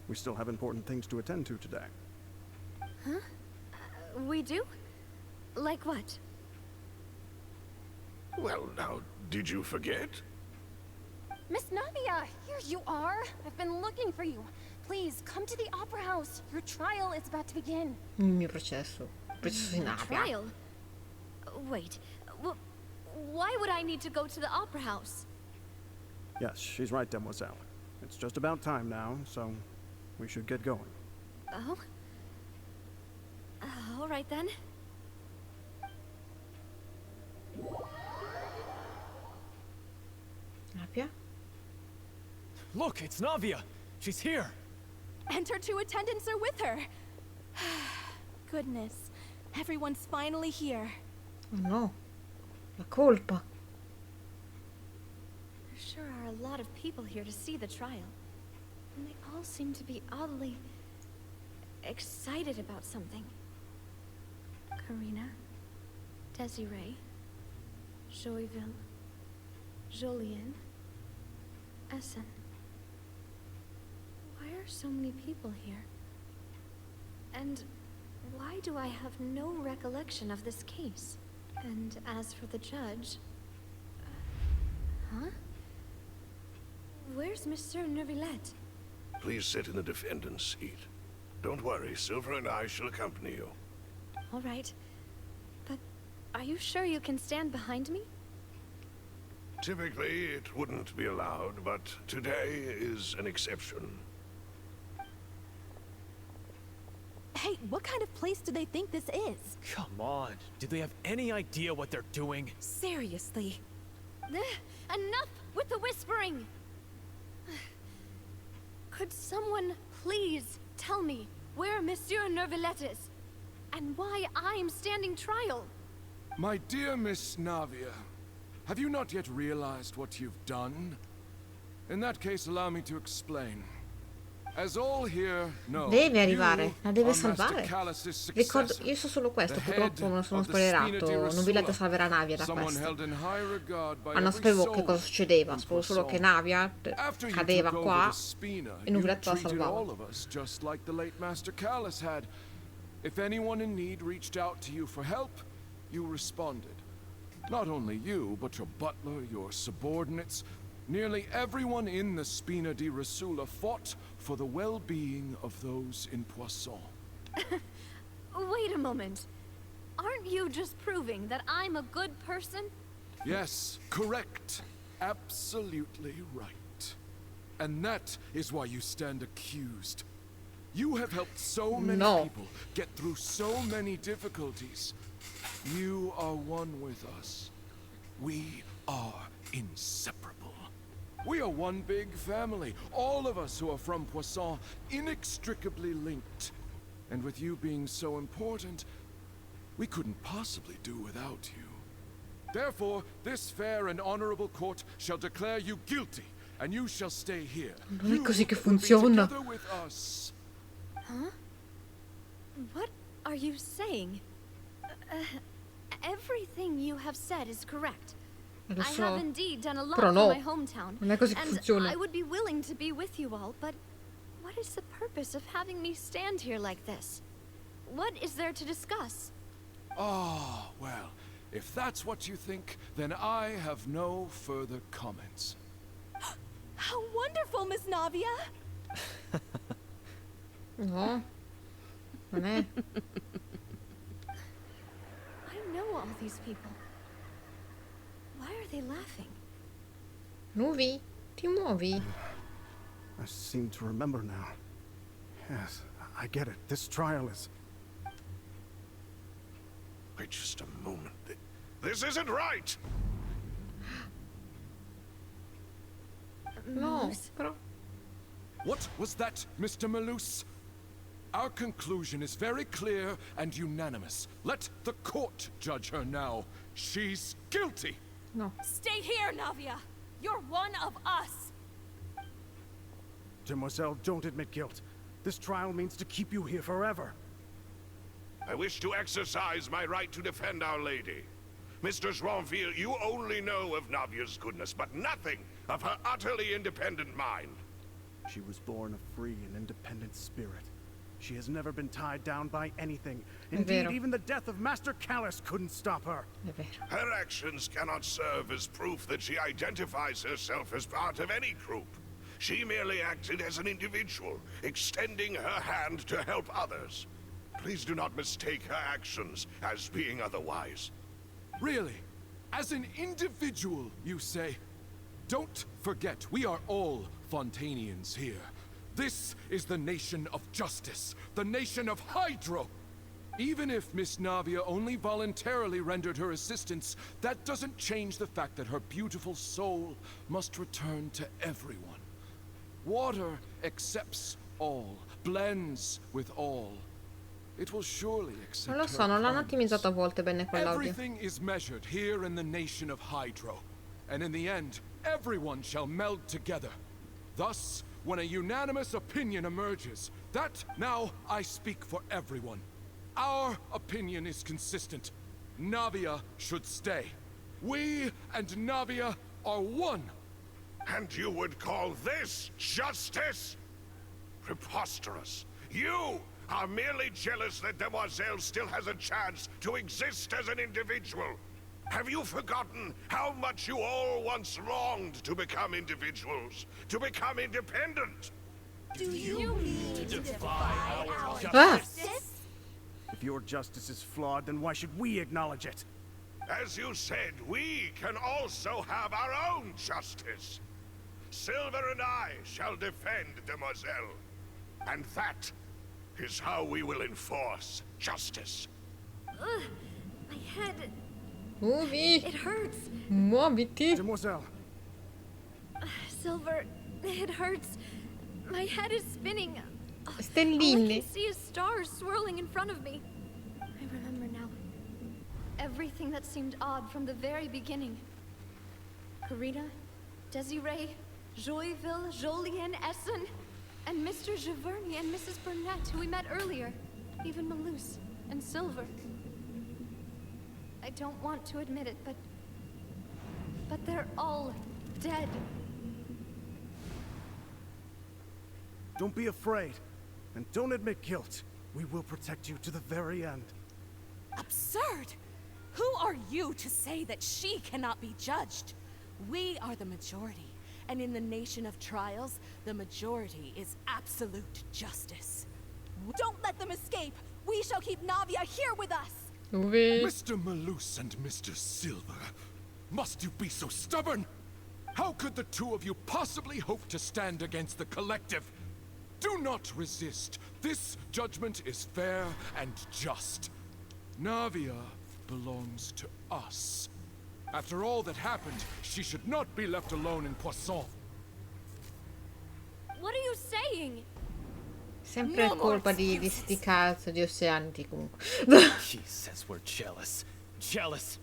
We still have important things to attend to today. Huh? We do? Like what? Well, now, did you forget? Miss Navia, here you are. I've been looking for you. Please, come to the Opera House. Your trial is about to begin. Il mio processo. Processo di Navia. Trial? Wait, why would I need to go to the Opera House? Yes, she's right, demoiselle. It's just about time now, so we should get going. Oh? All right then. Navia? Look, it's Navia. She's here. And her two attendants are with her. Goodness, everyone's finally here. Oh no. La colpa. There sure are a lot of people here to see the trial. And they all seem to be oddly excited about something. Karina, Desiree, Joyville, Julien, Essen. Why are so many people here? And why do I have no recollection of this case? And as for the judge... huh? Where's Monsieur Neuvillette? Please sit in the defendant's seat. Don't worry, Silver and I shall accompany you. All right. But are you sure you can stand behind me? Typically, it wouldn't be allowed, but today is an exception. Hey, what kind of place do they think this is? Come on. Do they have any idea what they're doing? Seriously. Enough with the whispering! Could someone please tell me where Monsieur Neuvillette is? And why I'm standing trial? My dear Miss Navia, have you not yet realized what you've done? In that case, allow me to explain. As all here know, Deve arrivare, la deve you are salvare. Master Callus's Ricordo, successor, io so solo questo, the purtroppo me lo sono head of the spoilerato. Spina di Non vi letto Rosula, salverà Navia da someone questo. held in high regard by Ma non every sapevo che soul cosa succedeva, in sapevo solo che Poisson. Navia After you cadeva took qua over the Spina, e non vi you letto la treated all salvava. of us just like the late Master Callus had. If anyone in need reached out to you for help, you responded. Not only you, but your butler, your subordinates, nearly everyone in the Spina di Rosula fought for the well-being of those in Poisson. Wait a moment. Aren't you just proving that I'm a good person? Yes, correct. Absolutely right. And that is why you stand accused. You have helped so many people get through so many difficulties. You are one with us. We are inseparable. We are one big family, all of us who are from Poisson, inextricably linked. And with you being so important, we couldn't possibly do without you. Therefore, this fair and honorable court shall declare you guilty, and you shall stay here. Non è così che You will be funziona. together with us Huh? What are you saying? Everything you have said is correct. Lo I so. have indeed done a lot Però for no. my hometown, Non è così che and funziona. I would be willing to be with you all, but what is the purpose of having me stand here like this? What is there to discuss? Ah, well, if that's what you think, then I have no further comments. How wonderful, Miss Navia! No. Non è. I know all these people. Why are they laughing? Nuvi, ti muovi? I seem to remember now. Yes, I get it. This trial is... Wait just a moment. This isn't right! No, però... What was that, Mr. Malus? Our conclusion is very clear and unanimous. Let the court judge her now. She's guilty! No. Stay here, Navia! You're one of us! Demoiselle, don't admit guilt. This trial means to keep you here forever. I wish to exercise my right to defend Our Lady. Mr. Joinville, you only know of Navia's goodness, but nothing of her utterly independent mind. She was born a free and independent spirit. She has never been tied down by anything. Indeed, vero. even the death of Master Callus couldn't stop her. È vero. Her actions cannot serve as proof that she identifies herself as part of any group. She merely acted as an individual, extending her hand to help others. Please do not mistake her actions as being otherwise. Really? As an individual, you say? Don't forget, we are all Fontainians here. This is the nation of justice, the nation of Hydro. Even if Miss Navia only voluntarily rendered her assistance, that doesn't change the fact that her beautiful soul must return to everyone. Water accepts all, blends with all. It will surely accept Non lo so, non l'hanno her ottimizzato a volte bene quell'audio. Everything is measured here in the nation of Hydro. And in the end, everyone shall meld together. Thus, when a unanimous opinion emerges, that now I speak for everyone. Our opinion is consistent. Navia should stay. We and Navia are one. And you would call this justice? Preposterous. You are merely jealous that Demoiselle still has a chance to exist as an individual. Have you forgotten how much you all once longed to become individuals? To become independent? Do you mean to defy our justice? If your justice is flawed, then why should we acknowledge it? As you said, we can also have our own justice. Silver and I shall defend Demoiselle. And that is how we will enforce justice. My head... Muovi! It hurts. Muoviti! Demoiselle! Silver, it hurts. My head is spinning. All I Stelline. can see is stars swirling in front of me. I remember now. Everything that seemed odd from the very beginning. Karina, Desiree, Joyville, Jolien, Essen, and Mr. Giverny and Mrs. Burnett, who we met earlier. Even Malus and Silver. I don't want to admit it, but they're all dead. Don't be afraid, and don't admit guilt. We will protect you to the very end. Absurd! Who are you to say that she cannot be judged? We are the majority, and in the nation of trials, the majority is absolute justice. Don't let them escape! We shall keep Navia here with us! Mr. Malus and Mr. Silver, must you be so stubborn? How could the two of you possibly hope to stand against the collective? Do not resist. This judgment is fair and just. Navia belongs to us. After all that happened, she should not be left alone in Poisson. What are you saying? Sempre colpa di sti cazzo di oceanici comunque. She says we're jealous. Jealous?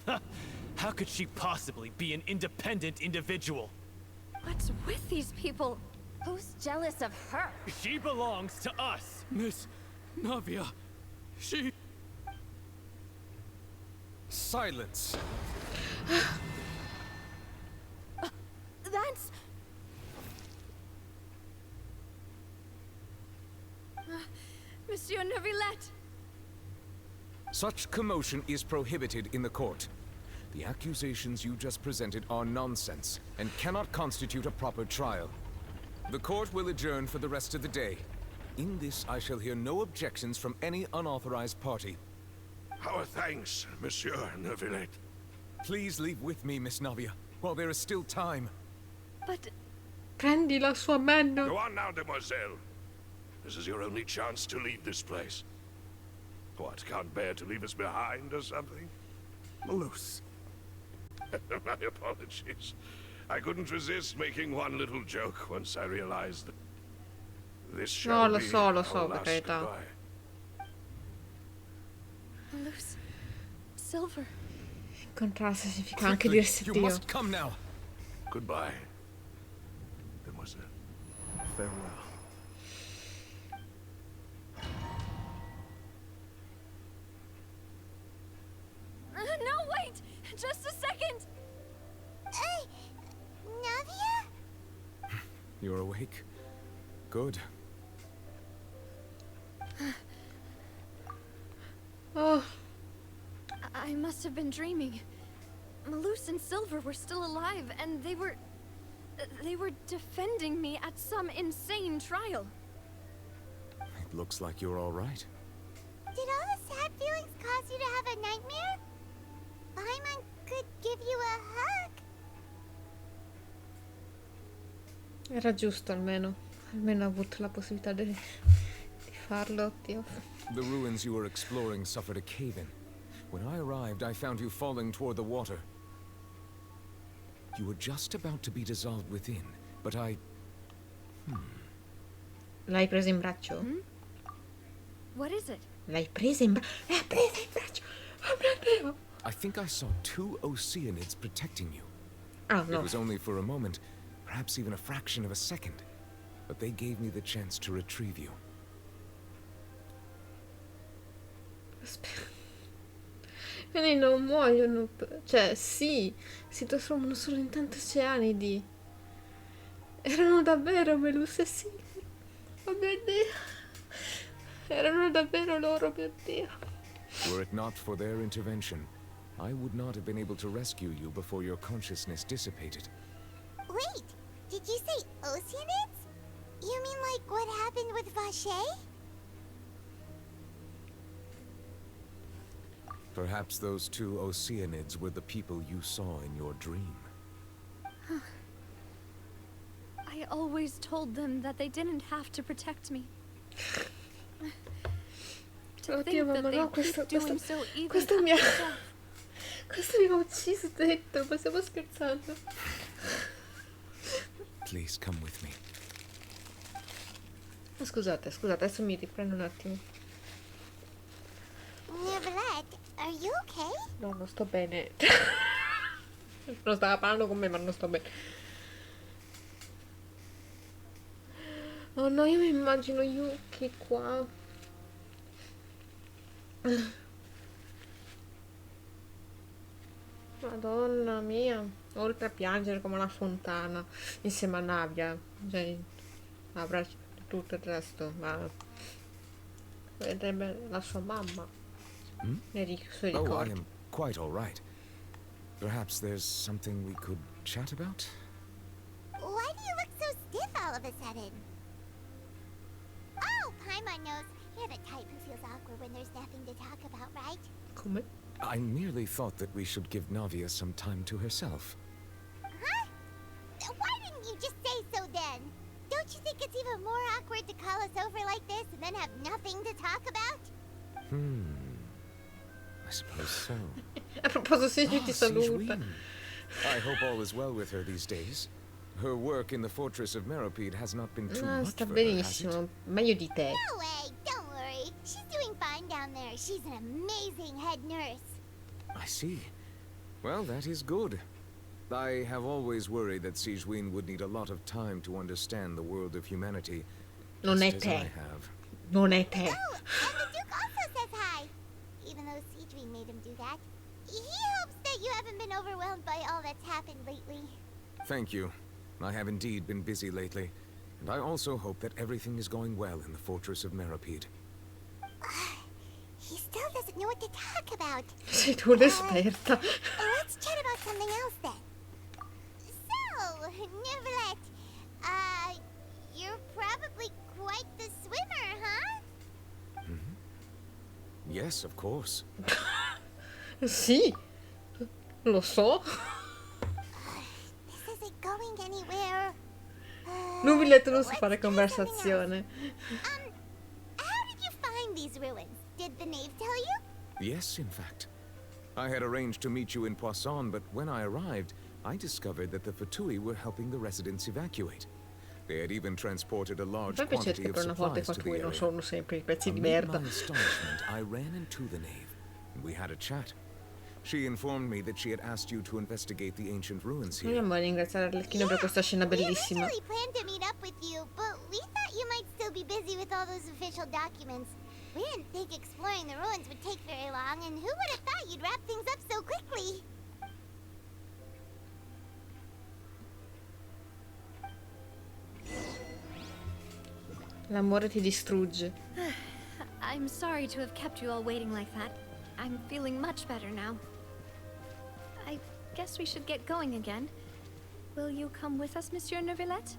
How could she possibly be an independent individual? What's with these people? Who's jealous of her? She belongs to us. Miss Navia, she... Silence! That's... Monsieur Neuvillette! Such commotion is prohibited in the court. The accusations you just presented are nonsense and cannot constitute a proper trial. The court will adjourn for the rest of the day. In this, I shall hear no objections from any unauthorized party. Our thanks, Monsieur Neuvillette. Please leave with me, Miss Navia, while there is still time. But... Prendi la sua mano. Go on now, demoiselle. This is your only chance to leave this place. What, can't bear to leave us behind or something? Malus. My apologies. I couldn't resist making one little joke once I realized that this shall lo be so, our per last carità. goodbye. Malus... Silver... Incontrarsi significa anche Quickly, dirsi you Dio. must come now. Goodbye, demoiselle. Farewell. No, wait! Just a second! Navia? You're awake? Good. Oh, I must have been dreaming. Malus and Silver were still alive, and they were defending me at some insane trial. It looks like you're all right. Did all the sad feelings cause you to have a nightmare? Paimon could give you a hug. era giusto almeno. Almeno ho avuto la possibilità di farlo, Dio. The ruins you were exploring suffered a cave-in. When I arrived, I found you falling toward the water. You were just about to be dissolved within, but I... L'hai presa in braccio? What is it? L'hai presa in braccio? L'hai presa in braccio! Oh mio Dio! I think I saw 2 Oceanids protecting you. Oh, no. It was only for a moment, perhaps even a fraction of a second, but they gave me the chance to retrieve you. Aspetta. Quindi non muoiono, cioè sì, si trasformano solo in tanti oceanidi. Erano davvero Melus e Silver. Oh mio Dio. Erano davvero loro, mio Dio. Were it not for their intervention, I would not have been able to rescue you before your consciousness dissipated. Wait, did you say Oceanids? You mean like what happened with Vache? Perhaps those 2 Oceanids were the people you saw in your dream. I always told them that they didn't have to protect me. To Oddio, think that mamma, they no, keep doing so even questo mi ha... after death. Questo mi ha ucciso dentro, ma stiamo scherzando. Please come with me. Scusate, adesso mi riprendo un attimo. Neuvillette, are you okay? No, non sto bene. Non stava parlando con me, ma non sto bene. Oh no, io mi immagino Yuki qua. Madonna mia. Oltre a piangere come una fontana insieme a Navia. Cioè, avrà tutto il resto, ma vedrebbe la sua mamma. Nei suoi Oh, I ricordi. am quite all right. Perhaps there's something we could chat about? Why do you look so stiff all of a sudden? Oh, Paimon knows. You're the type who feels awkward when there's nothing to talk about, right? Come? I merely thought that we should give Navia some time to herself. Huh? Why didn't you just say so then? Don't you think it's even more awkward to call us over like this and then have nothing to talk about? I suppose so. A proposito, Sigil ti saluta. Sigewin. I hope all is well with her these days. Her work in the fortress of Meropide has not been too No, much sta for her, has it? benissimo. Meglio di te. No way, don't worry. She's doing fine down there. She's an amazing head nurse. I see. Well, that is good. I have always worried that Sigewinne would need a lot of time to understand the world of humanity. Non è just as I te. have. Non è te. Oh, and the Duke also says hi. Even though Sigewinne made him do that. He hopes that you haven't been overwhelmed by all that's happened lately. Thank you. I have indeed been busy lately. And I also hope that everything is going well in the fortress of Meripede. He still doesn't know what to talk about. Sei tu l'esperta. Let's chat about something else then. So, Neverlet, you're probably quite the swimmer, huh? Yes, of course. Sì, lo so. This isn't going anywhere. Nubiletto non sa fare conversazione. How did you find these ruins? Did the knave tell you? Yes, in fact. I had arranged to meet you in Poisson, but when I arrived, I discovered that the Fatui were helping the residents evacuate. They had even transported a large Mi fa piacere quantity che of per una volta i supplies to the fatui non area. sono sempre i pezzi di Amid merda. my astonishment, I ran into the knave, and we had a chat. She informed me that she had asked you to investigate the ancient ruins here. Vogliamo ringraziare Arlecchino per questa scena bellissima. We planned to meet up with you, but we thought you might still be busy with all those official documents. We didn't think exploring the ruins would take very long, and who would have thought you'd wrap things up so quickly? L'amore ti distrugge. I'm sorry to have kept you all waiting like that. I'm feeling much better now. I guess we should get going again. Will you come with us, Monsieur Neuvillette?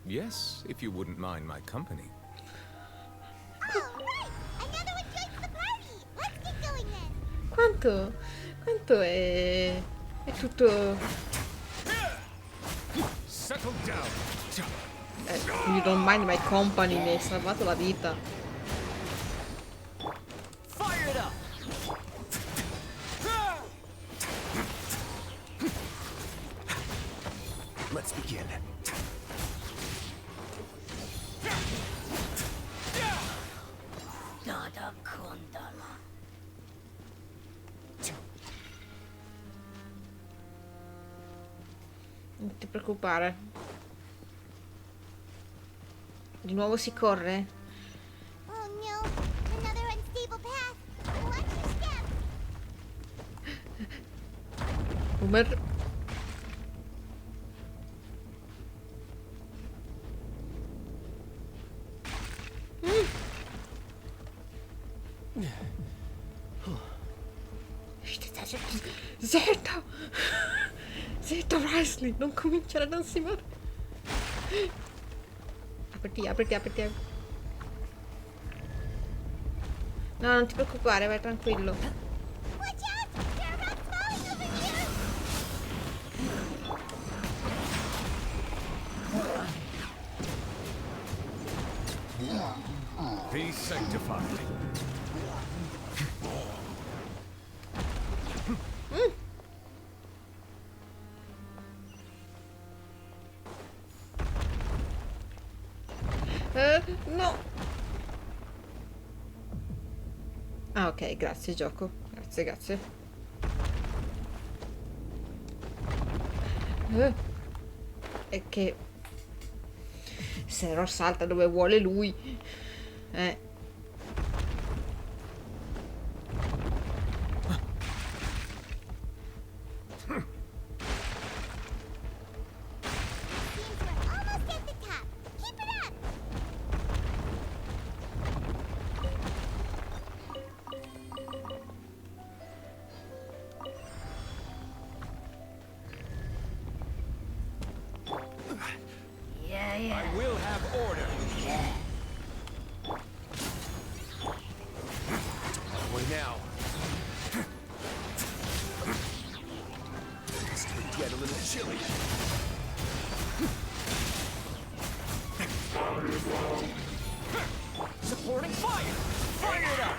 Yes, if you wouldn't mind my company. Oh, right! Another one joins the party! Let's get going then! Quanto è tutto... Settle down. You don't mind my company, mi hai salvato la vita. Fire it up. Let's begin. Non ti preoccupare. Di nuovo si corre? Oh no, another unstable path. Watch your step. Boomer. Zitto! Zitto, Risley, non cominciare ad ansimare. Apriti. No, non ti preoccupare, vai tranquillo. Watch out! There are rocks falling over here! Be sanctified. No. Ah, ok, grazie gioco. Grazie. È che se no salta dove vuole lui. Seems we're almost at the top. Keep it up! I will have order. Way now. This could get a little chilly. Supporting fire. Fire it up.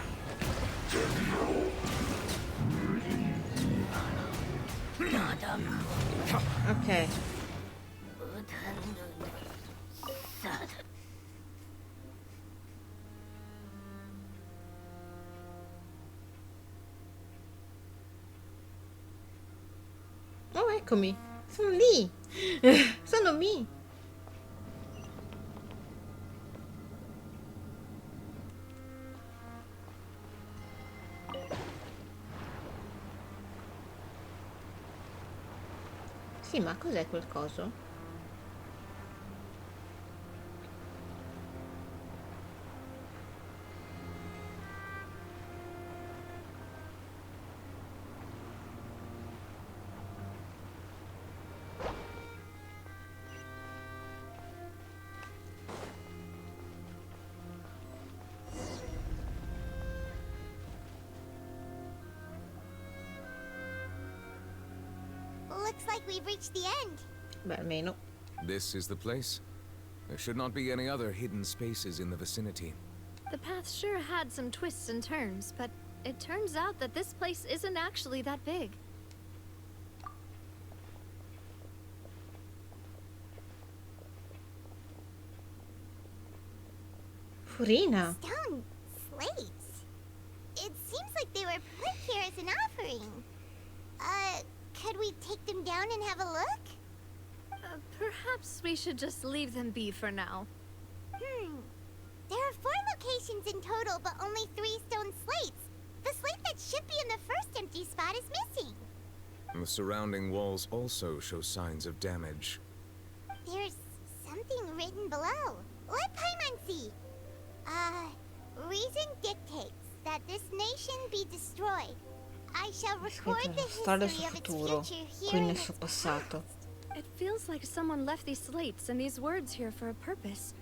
Ok. Oh, Eccomi. Sono lì. Sono lì. Sì, ma cos'è quel coso? Looks like we've reached the end. Beh, almeno. This is the place? There should not be any other hidden spaces in the vicinity. The path sure had some twists and turns, but it turns out that this place isn't actually that big. Furina. Stone slates. It seems like they were put here as an offering. Could we take them down and have a look? Perhaps we should just leave them be for now. There are 4 locations in total, but only 3 stone slates. The slate that should be in the first empty spot is missing. The surrounding walls also show signs of damage. There's something written below. Let Paimon see. Reason dictates that this nation be destroyed. I shall record the Storia history sul of its futuro, future here qui in nel its suo passato. It feels like someone left these slates and these words here for a purpose.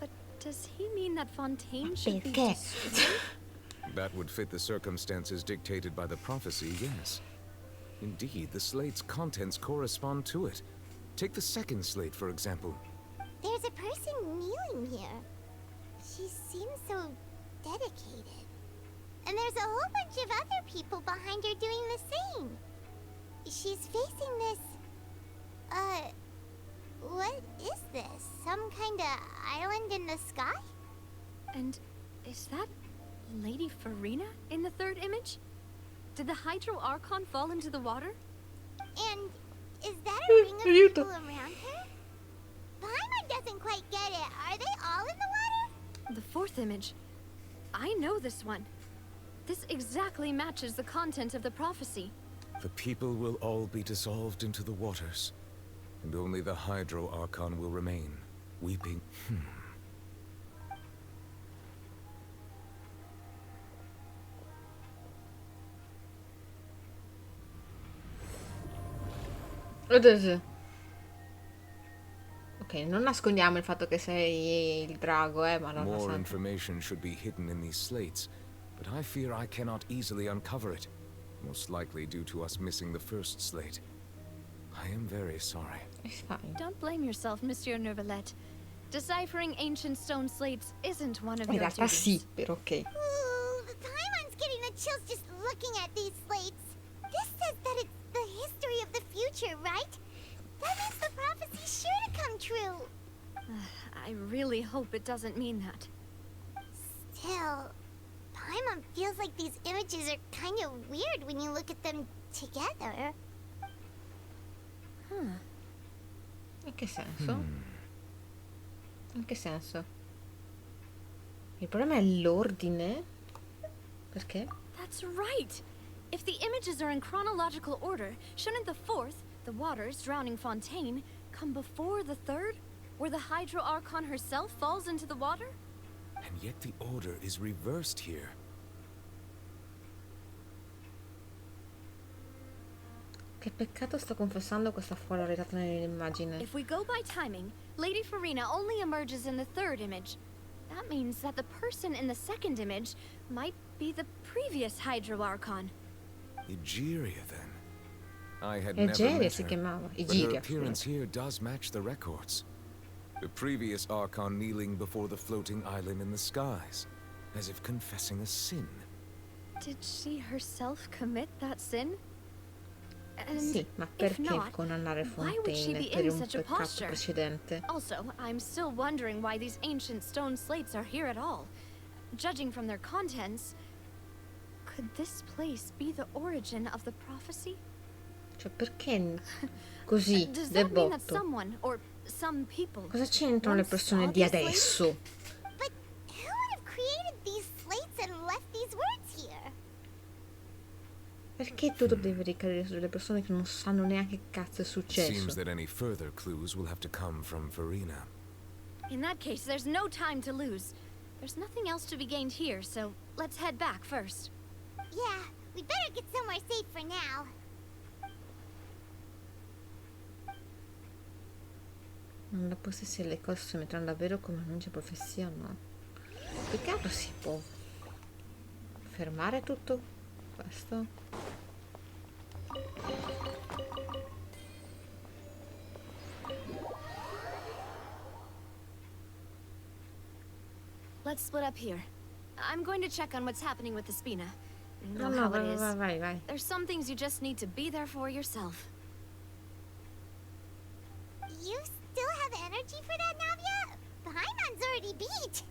But does he mean that Fontaine should be destroyed? That would fit the circumstances dictated by the prophecy, yes. Indeed, the slate's contents correspond to it. Take the second slate, for example. There's a person kneeling here. She seems so dedicated. And there's a whole bunch of other people behind her doing the same. She's facing this... what is this? Some kind of island in the sky? And is that Lady Farina in the third image? Did the Hydro Archon fall into the water? And is that a ring of people around her? Paimon doesn't quite get it. Are they all in the water? The fourth image. I know this one. This exactly matches the content of the prophecy. The people will all be dissolved into the waters, and only the Hydro Archon will remain, weeping. Ok, non nascondiamo il fatto che sei il drago, ma non More sempre. information should be hidden in these slates, but I fear I cannot easily uncover it, most likely due to us missing the first slate. I am very sorry. It's fine. Don't blame yourself, Monsieur Neuvillette. Deciphering ancient stone slates isn't one of In your realtà duties. sì, però ok. Ooh, Paimon's getting the chills just looking at these slates. This says that it's the history of the future, right? That means the prophecy's sure to come true. I really hope it doesn't mean that. Still, Paimon feels like these images are kind of weird when you look at them together. In che senso? In che senso? Il problema è l'ordine? Perché? That's right! If the images are in chronological order, shouldn't the fourth, the waters drowning Fontaine, come before the third, where the Hydro Archon herself falls into the water? And yet the order is reversed here. Che peccato, sto confessando questa fuori realtà nell'immagine. If we go by timing, Lady Farina only emerges in the third image. That means that the person in the second image might be the previous Hydro Archon. Egeria, then. I had Egeria never met si her, chiamava. but her Egeria. appearance here does match the records. The previous Archon kneeling before the floating island in the skies, as if confessing a sin. Did she herself commit that sin? And Sì, ma if perché not, condannare why would she Fontaine be per in un such a peccato posture? precedente? Also, I'm still wondering why these ancient stone slates are here at all. Judging from their contents, could this place be the origin of the prophecy? Cioè Cioè, perché così, Does del that mean that botto? someone or some people Cosa c'entrano le once persone saw di these slates? adesso? But who would have created these slates and left these words here? Perché tu devi ricadere sulle persone che non sanno neanche che cazzo è successo? Seems that any further clues will have to come from Farina. In that case, there's no time to lose. There's nothing else to be gained here, so let's head back first. Yeah, we'd better get somewhere safe for now. Non la possessi le cose si metteranno davvero come annuncia profezia, no? Più che altro si può fermare tutto questo? Let's split up here. I'm going to check on what's happening with the Spina. You know No, how vai, it is. vai. There's some things you just need to be there for yourself. You still have energy for that, Navia? The Hyman's already beat.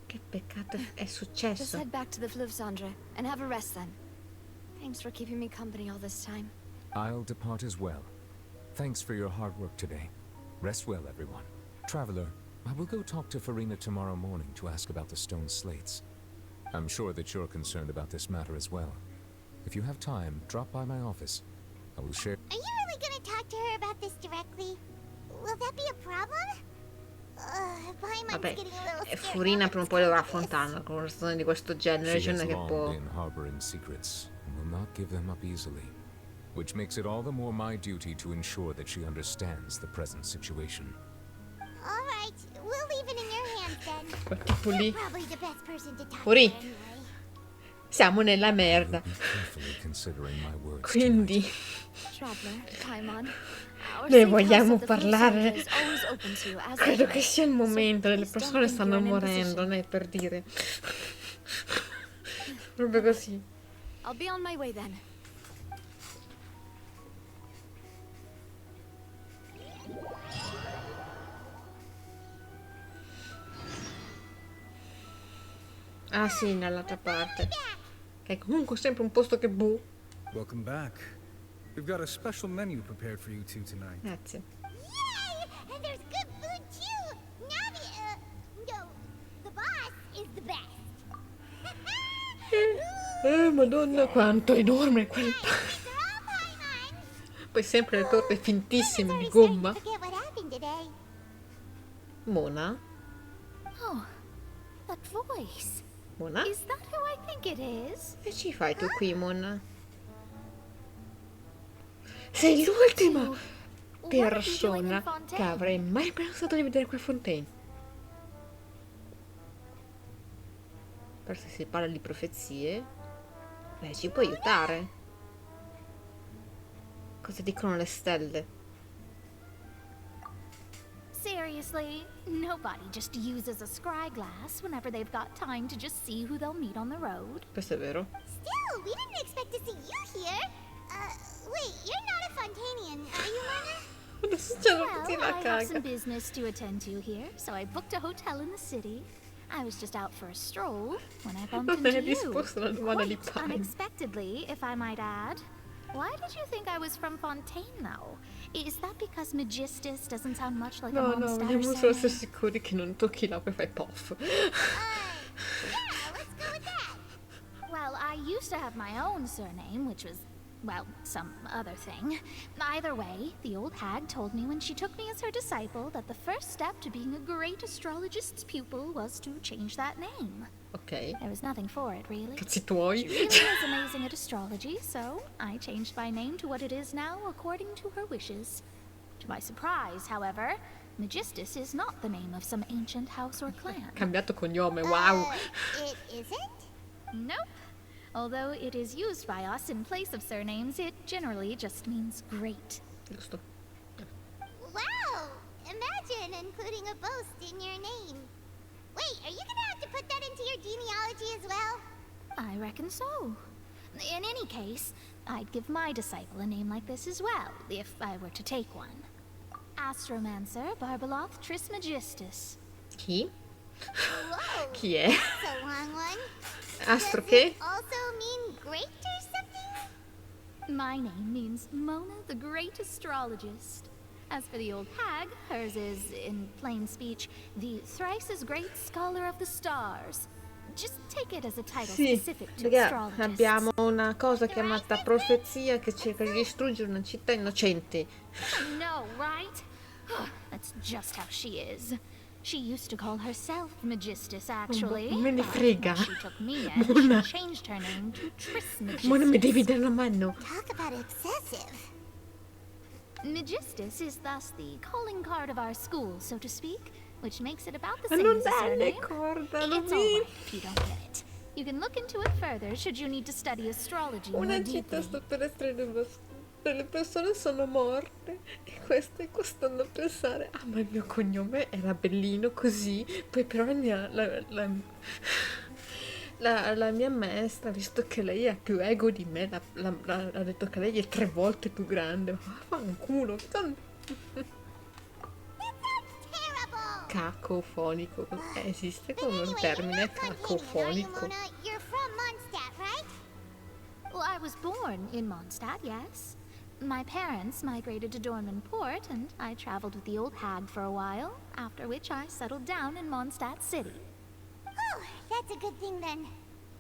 Che peccato è Just successo? head back to the Fleuve Cendre and have a rest then. Thanks for keeping me company all this time. I'll depart as well. Thanks for your hard work today. Rest well, everyone. Traveler, I will go talk to Farina tomorrow morning to ask about the stone slates. I'm sure that you're concerned about this matter as well. If you have time, drop by my office. I will share... Are you really gonna talk to her about this directly? Will that be a problem? Paimon's Vabbè, getting a little scared. Furina prima o poi dovrà affrontare una conversazione di questo genere, She cioè non has è che long può... been harboring secrets and will not give them up easily, which makes it all the more my duty to ensure that she understands the present situation. All right, we'll leave it in your hands then. Quel tipo lì. You're probably the best person to talk Furi, to anyway. siamo nella merda. Carefully considering my words. Quindi Traveler, Paimon, our ne safe vogliamo house at the Fleuve parlare. Cendre is always open to you, as Credo always. che sia il momento, le So please persone don't think stanno you're in morendo, imposition. né per dire. Proprio così. I'll be on my way then. Ah sì, nell'altra parte. Che è comunque sempre un posto che boh. Welcome back. We've got a special menu prepared for you two tonight. Grazie. Yay! And there's good food too. Navia, no, the boss is the best. Madonna quanto è enorme quel... Poi sempre le torte fintissime di gomma. Forget what happened today. Mona? Oh, that voice. Mona? Is that who I think it is? Che ci fai tu qui, Mona? Sei l'ultima persona che avrei mai pensato di vedere qui a Fontaine. Per se si parla di profezie, lei ci può aiutare. Cosa dicono le stelle? Seriously, nobody just uses a scry glass whenever they've got time to just see who they'll meet on the road. Questo è vero. Still, we didn't expect to see you here. Wait, you're not a Fontainian, are you, Luna? Well, I have some business to attend to here, so I booked a hotel in the city. I was just out for a stroll when I bumped Non into è you. risposta alla domanda di Quite Pine. unexpectedly, if I might add. Why did you think I was from Fontaine, though? Is that because Magistus doesn't sound much like a No, mom's vogliamo daughter's solo surname? essere sicuri che non tocchi l'acqua e fai poff. Well, I used to have my own surname, which was, well, some other thing. Either way, the old hag told me when she took me as her disciple that the first step to being a great astrologist's pupil was to change that name. Ok. There was nothing for it, really. Cazzi tuoi. She really is amazing at astrology, so I changed my name to what it is now according to her wishes. To my surprise, however, Magistus is not the name of some ancient house or clan. Cambiato cognome, wow. It isn't? Nope. Although it is used by us in place of surnames, it generally just means great. Giusto. Wow! Imagine including a boast in your name. Wait, are you gonna have to put that into your genealogy as well? I reckon so. In any case, I'd give my disciple a name like this as well, if I were to take one. Astromancer Barbeloth Trismegistus. Chi? Whoa! Chi è? That's a long one. Astro Does che? it also mean great or something? My name means Mona the Great Astrologist. As for the old hag, hers is, in plain speech, the thrice as great scholar of the stars. Just take it as a title Sì, specific to perché astrologists. abbiamo una cosa chiamata profezia che cerca di distruggere una città innocente. I know, right? That's just how she is. She used to call herself Magistus, actually. Me ne frega. She took me in, Mona. she changed her name to Trismegistus. Ma non mi devi dare la mano. Talk about excessive. Magistus is thus the calling card of our school, so to speak, which makes it about the Ma same non as a dai le surname. corda, It's all right if you don't get it. You can look into it further should you need to study astrology more Una deeply. città sotterrestre dove le persone sono morte e queste stanno a pensare ah ma il mio cognome era bellino così, poi però la mia maestra, visto che lei ha più ego di me, ha detto che lei è 3 volte più grande. Fa un culo. Cacofonico. Esiste come un termine cacofonico? You're from Mondstadt, right? Well, I was born in Mondstadt, yes. My parents migrated to Dorman Port, and I traveled with the old hag for a while, after which I settled down in Mondstadt City. Oh, that's a good thing then.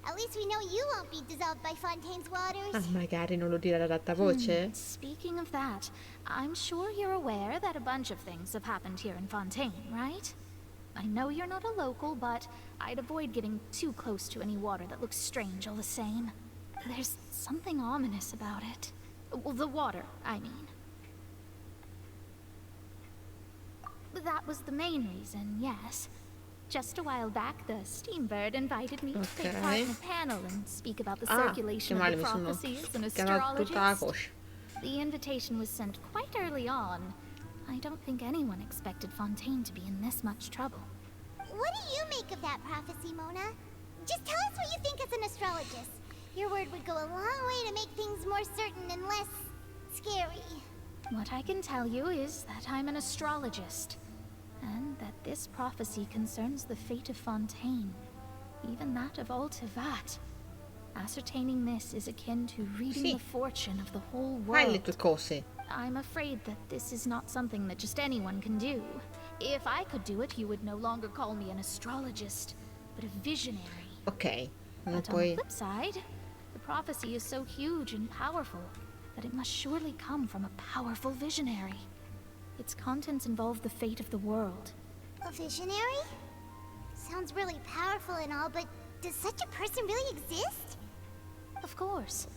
At least we know you won't be dissolved by Fontaine's waters. Ah, magari non lo dire ad alta voce? Speaking of that, I'm sure you're aware that a bunch of things have happened here in Fontaine, right? I know you're not a local, but I'd avoid getting too close to any water that looks strange all the same. There's something ominous about it. Well, the water, I mean. That was the main reason, yes. Just a while back, the Steambird invited me to take part in a panel and speak about the circulation of the prophecies and astrologists. The invitation was sent quite early on. I don't think anyone expected Fontaine to be in this much trouble. What do you make of that prophecy, Mona? Just tell us what you think as an astrologist. Your word would go a long way to make things more certain and less scary. What I can tell you is that I'm an astrologist, and that this prophecy concerns the fate of Fontaine, even that of Altivat. Ascertaining this is akin to reading the fortune of the whole Fai le world. tue cose. I'm afraid that this is not something that just anyone can do. If I could do it, you would no longer call me an astrologist, but a visionary. Ok, non But on the puoi... flip side, the prophecy is so huge and powerful that it must surely come from a powerful visionary. Its contents involve the fate of the world. A visionary? Sounds really powerful and all, but does such a person really exist? Of course.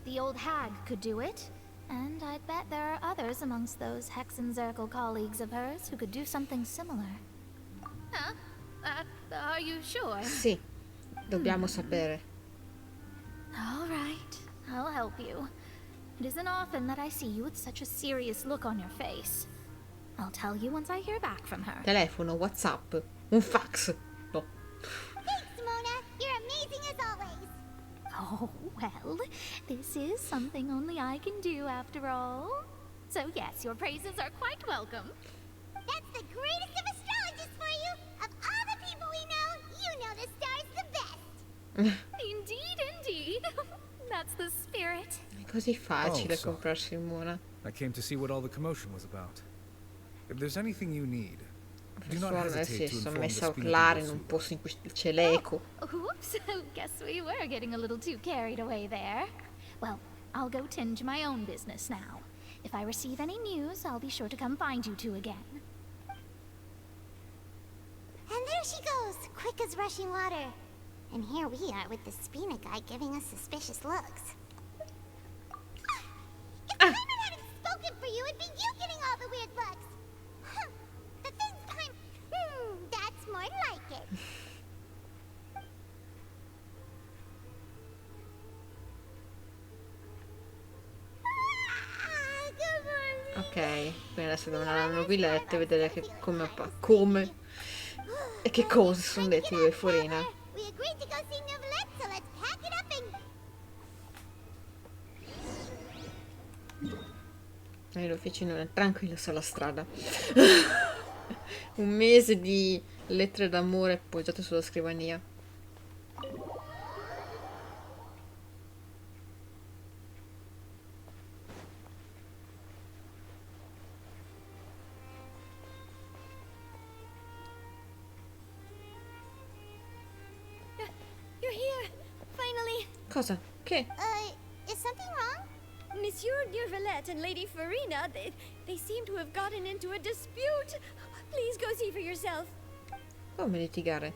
The old hag could do it, and I'd bet there are others amongst those Hexenzirkel colleagues of hers who could do something similar. Huh? Are you sure? Sì, dobbiamo sapere. All right, I'll help you. It isn't often that I see you with such a serious look on your face. I'll tell you once I hear back from her. Telefono, WhatsApp, un fax. No. Thanks, Mona. You're amazing as always. Oh, well, this is something only I can do after all. So yes, your praises are quite welcome. That's the greatest of astrologists for you. Of all the people we know, you know the star's the best. Indeed, indeed. That's the spirit. È così facile so comprarsi il Mona. I came to see what all the commotion was about. If there's anything you need, do not Sì, hesitate to sono inform the messa a Spina urlare in Bifida. un posto in cui c'è l'eco. Oops, guess we were getting a little too carried away there. Well, I'll go tend to my own business now. If I receive any news, I'll be sure to come find you two again. And there she goes, quick as rushing water. And here we are with the Spina guy giving us suspicious looks. If Simon hadn't spoken for you, it'd be you getting all the weird looks. Huh. The things behind... that's more like it. Ok, quindi adesso devono andare alla nobiletta e vedere che come e che cose sono dette due fuorina. We agreed to go see Novelette, so let's pack it up and... L'officina è tranquilla sulla strada. Un mese di lettere d'amore appoggiate sulla scrivania. Cosa? Che? Is something wrong? Monsieur Neuvillette and Lady Farina, they seem to have gotten into a dispute. Please go see for yourself. Come litigare?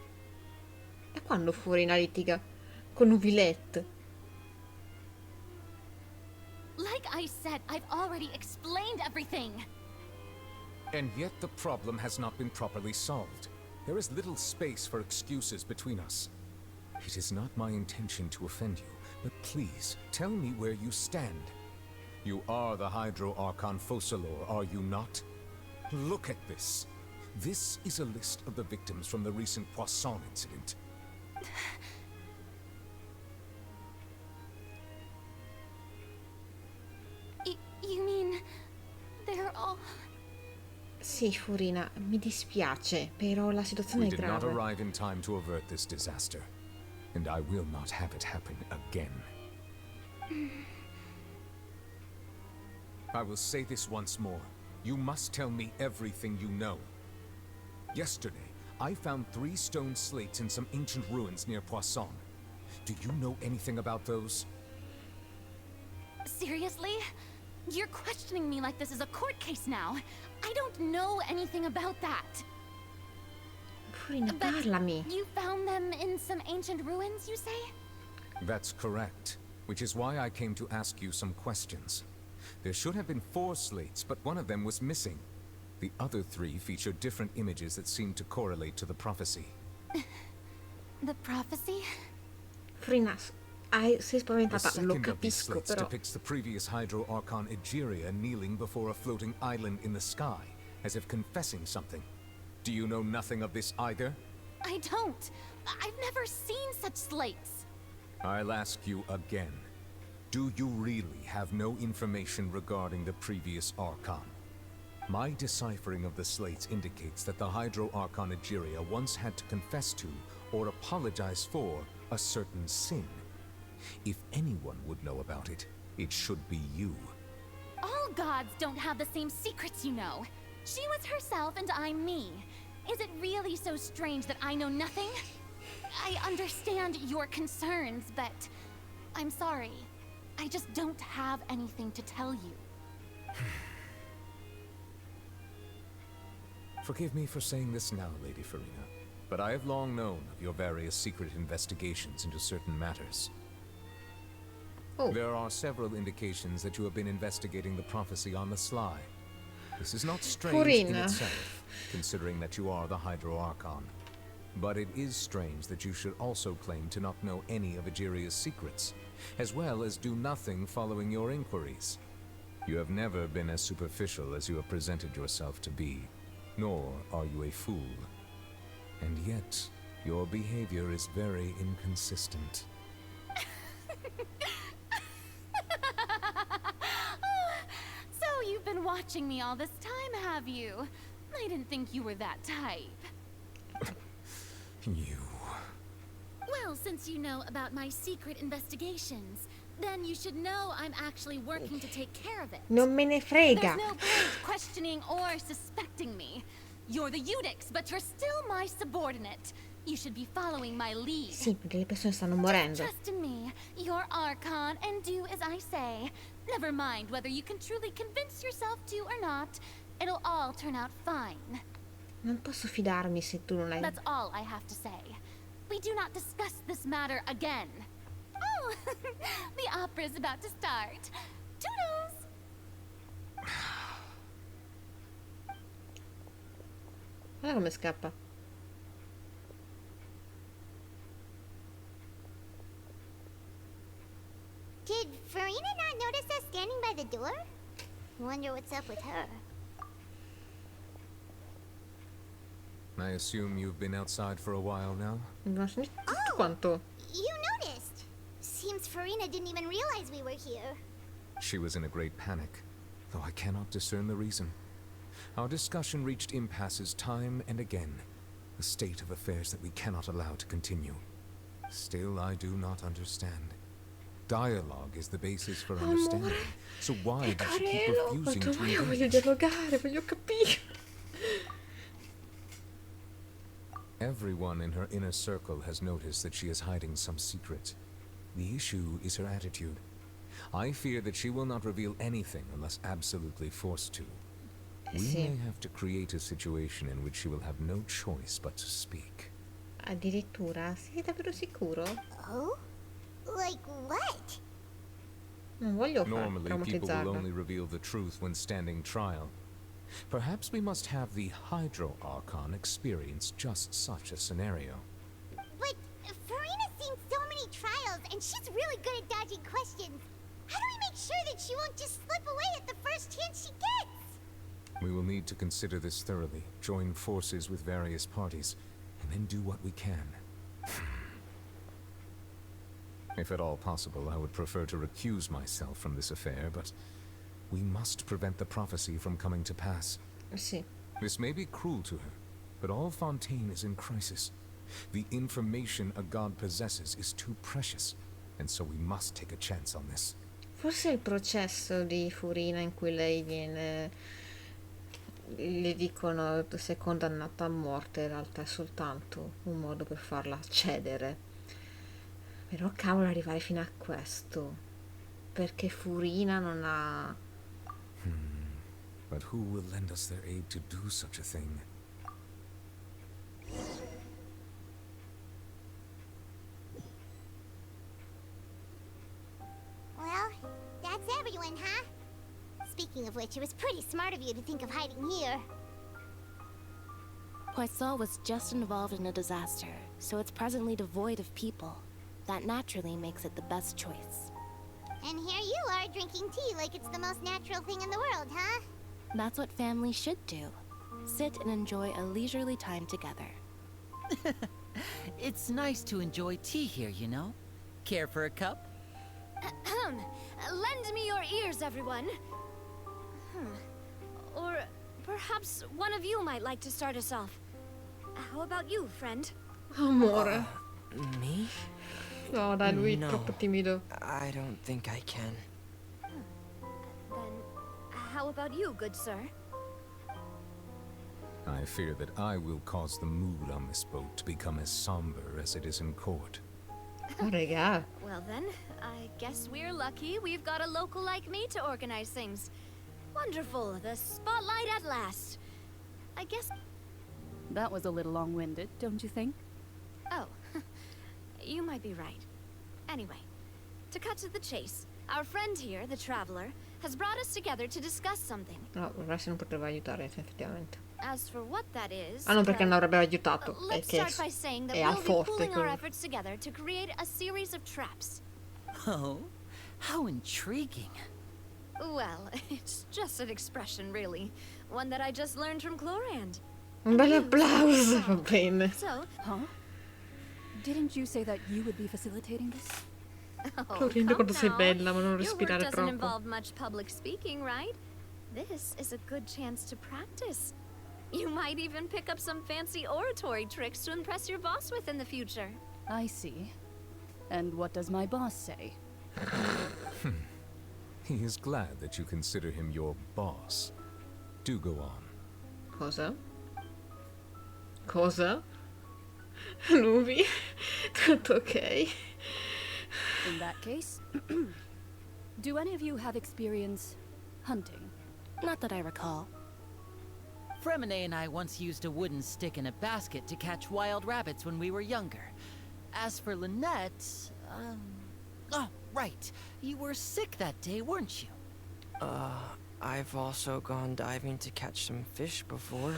E quando Furina litiga con Neuvillette? Like I said, I've already explained everything. And yet the problem has not been properly solved. There is little space for excuses between us. It is not my intention to offend you, but please, tell me where you stand. You are the Hydro Archon Focalor, are you not? Look at this. This is a list of the victims from the recent Poisson incident. You mean they're all... Sì, Furina, mi dispiace, però la situazione We è did not grave. arrive in time to avert this disaster, and I will not have it happen again. I will say this once more. You must tell me everything you know. Yesterday, I found 3 stone slates in some ancient ruins near Poisson. Do you know anything about those? Seriously? You're questioning me like this is a court case now. I don't know anything about that. Furina, parlami. You found them in some ancient ruins, you say? That's correct, which is why I came to ask you some questions. There should have been 4 slates, but one of them was missing. The other 3 feature different images that seem to correlate to the prophecy. The prophecy? Furina, sei The spaventata, lo second of these capisco, slates però... depicts the previous Hydro Archon Egeria kneeling before a floating island in the sky, as if confessing something. Do you know nothing of this either? I don't. I've never seen such slates. I'll ask you again. Do you really have no information regarding the previous Archon? My deciphering of the slates indicates that the Hydro Archon Egeria once had to confess to, or apologize for, a certain sin. If anyone would know about it, it should be you. All gods don't have the same secrets, you know. She was herself and I'm me. Is it really so strange that I know nothing? I understand your concerns, but I'm sorry. I just don't have anything to tell you. Forgive me for saying this now, Lady Farina, but I have long known of your various secret investigations into certain matters. There are several indications that you have been investigating the prophecy on the sly. This is not strange in itself, considering that you are the Hydro Archon. But it is strange that you should also claim to not know any of Egeria's secrets, as well as do nothing following your inquiries. You have never been as superficial as you have presented yourself to be, nor are you a fool. And yet, your behavior is very inconsistent. So you've been watching me all this time, have you? I didn't think you were that type. You... Well, since you know about my secret investigations, then you should know I'm actually working to take care of it. Non me ne frega. There's no point questioning or suspecting me. You're the Unix, but you're still my subordinate. You should be following my lead. Sì, perché le persone stanno morendo. Trust in me. You're Archon, and do as I say. Never mind whether you can truly convince yourself to or not. It'll all turn out fine. Non posso fidarmi se tu non hai... That's all I have to say. We do not discuss this matter again. Oh, the opera's about to start. Toodles! Guarda come scappa. Did Farina not notice us standing by the door? Wonder what's up with her. I assume you've been outside for a while now? Quanto? You noticed. Seems Farina didn't even realize we were here. She was in a great panic, though I cannot discern the reason. Our discussion reached impasses time and again, a state of affairs that we cannot allow to continue. Still, I do not understand. Dialogue is the basis for understanding, so why does she keep refusing to Io voglio engage? dialogare, voglio capire. Everyone in her inner circle has noticed that she is hiding some secret. The issue is her attitude. I fear that she will not reveal anything unless absolutely forced to. We may have to create a situation in which she will have no choice but to speak. Addirittura? Sei davvero sicuro? Oh? Like what? Non voglio Normally, people will traumatizzarla. only reveal the truth when standing trial. Perhaps we must have the Hydro Archon experience just such a scenario. But Farina's seen so many trials, and she's really good at dodging questions. How do we make sure that she won't just slip away at the first chance she gets? We will need to consider this thoroughly, join forces with various parties, and then do what we can. If at all possible, I would prefer to recuse myself from this affair, but we must prevent the prophecy from coming to pass. Sì. This may be cruel to her, but all Fontaine is in crisis. The information a god possesses is too precious, and so we must take a chance on this. Forse il processo di Furina in cui lei viene, le dicono sei condannata a morte, in realtà è soltanto un modo per farla cedere. Però cavolo, arrivare fino a questo, perché Furina non ha... But who will lend us their aid to do such a thing? Well, that's everyone, huh? Speaking of which, it was pretty smart of you to think of hiding here. Poisson was just involved in a disaster, so it's presently devoid of people. That naturally makes it the best choice. And here you are drinking tea like it's the most natural thing in the world, huh? That's what families should do. Sit and enjoy a leisurely time together. It's nice to enjoy tea here, you know? Care for a cup? Lend me your ears, everyone. Or perhaps one of you might like to start us off. How about you, friend? Amore. Me? No, dai, lui è No, troppo timido. I don't think I can. Then, how about you, good sir? I fear that I will cause the mood on this boat to become as somber as it is in court. Oh, regà. Well then, I guess we're lucky we've got a local like me to organize things. Wonderful, the spotlight at last. I guess... That was a little long-winded, don't you think? Oh, you might be right. Anyway, to cut to the chase, our friend here, the Traveler, has brought us together to discuss something. No, Rush non poteva aiutare, effettivamente. As for what that is... Ah, non perché non avrebbe aiutato, let's perché start by saying that è al we'll be forte. pooling our quindi. efforts together to create a series of traps. Oh, how intriguing. Well, it's just an expression, really. One that I just learned from Chlorand. Un bel applauso, va bene. So... Huh? Didn't you say that you would be facilitating this? Clorinde, quanto sei bella, ma non Your work respirare doesn't troppo. involve much public speaking, right? This is a good chance to practice. You might even pick up some fancy oratory tricks to impress your boss with in the future. I see. And what does my boss say? He is glad that you consider him your boss. Do go on. Cosa? Cosa? Nubi? Tutto ok? In that case, do any of you have experience hunting? Not that I recall. Fremine and I once used a wooden stick in a basket to catch wild rabbits when we were younger. As for Lynette, oh, right. You were sick that day, weren't you? I've also gone diving to catch some fish before.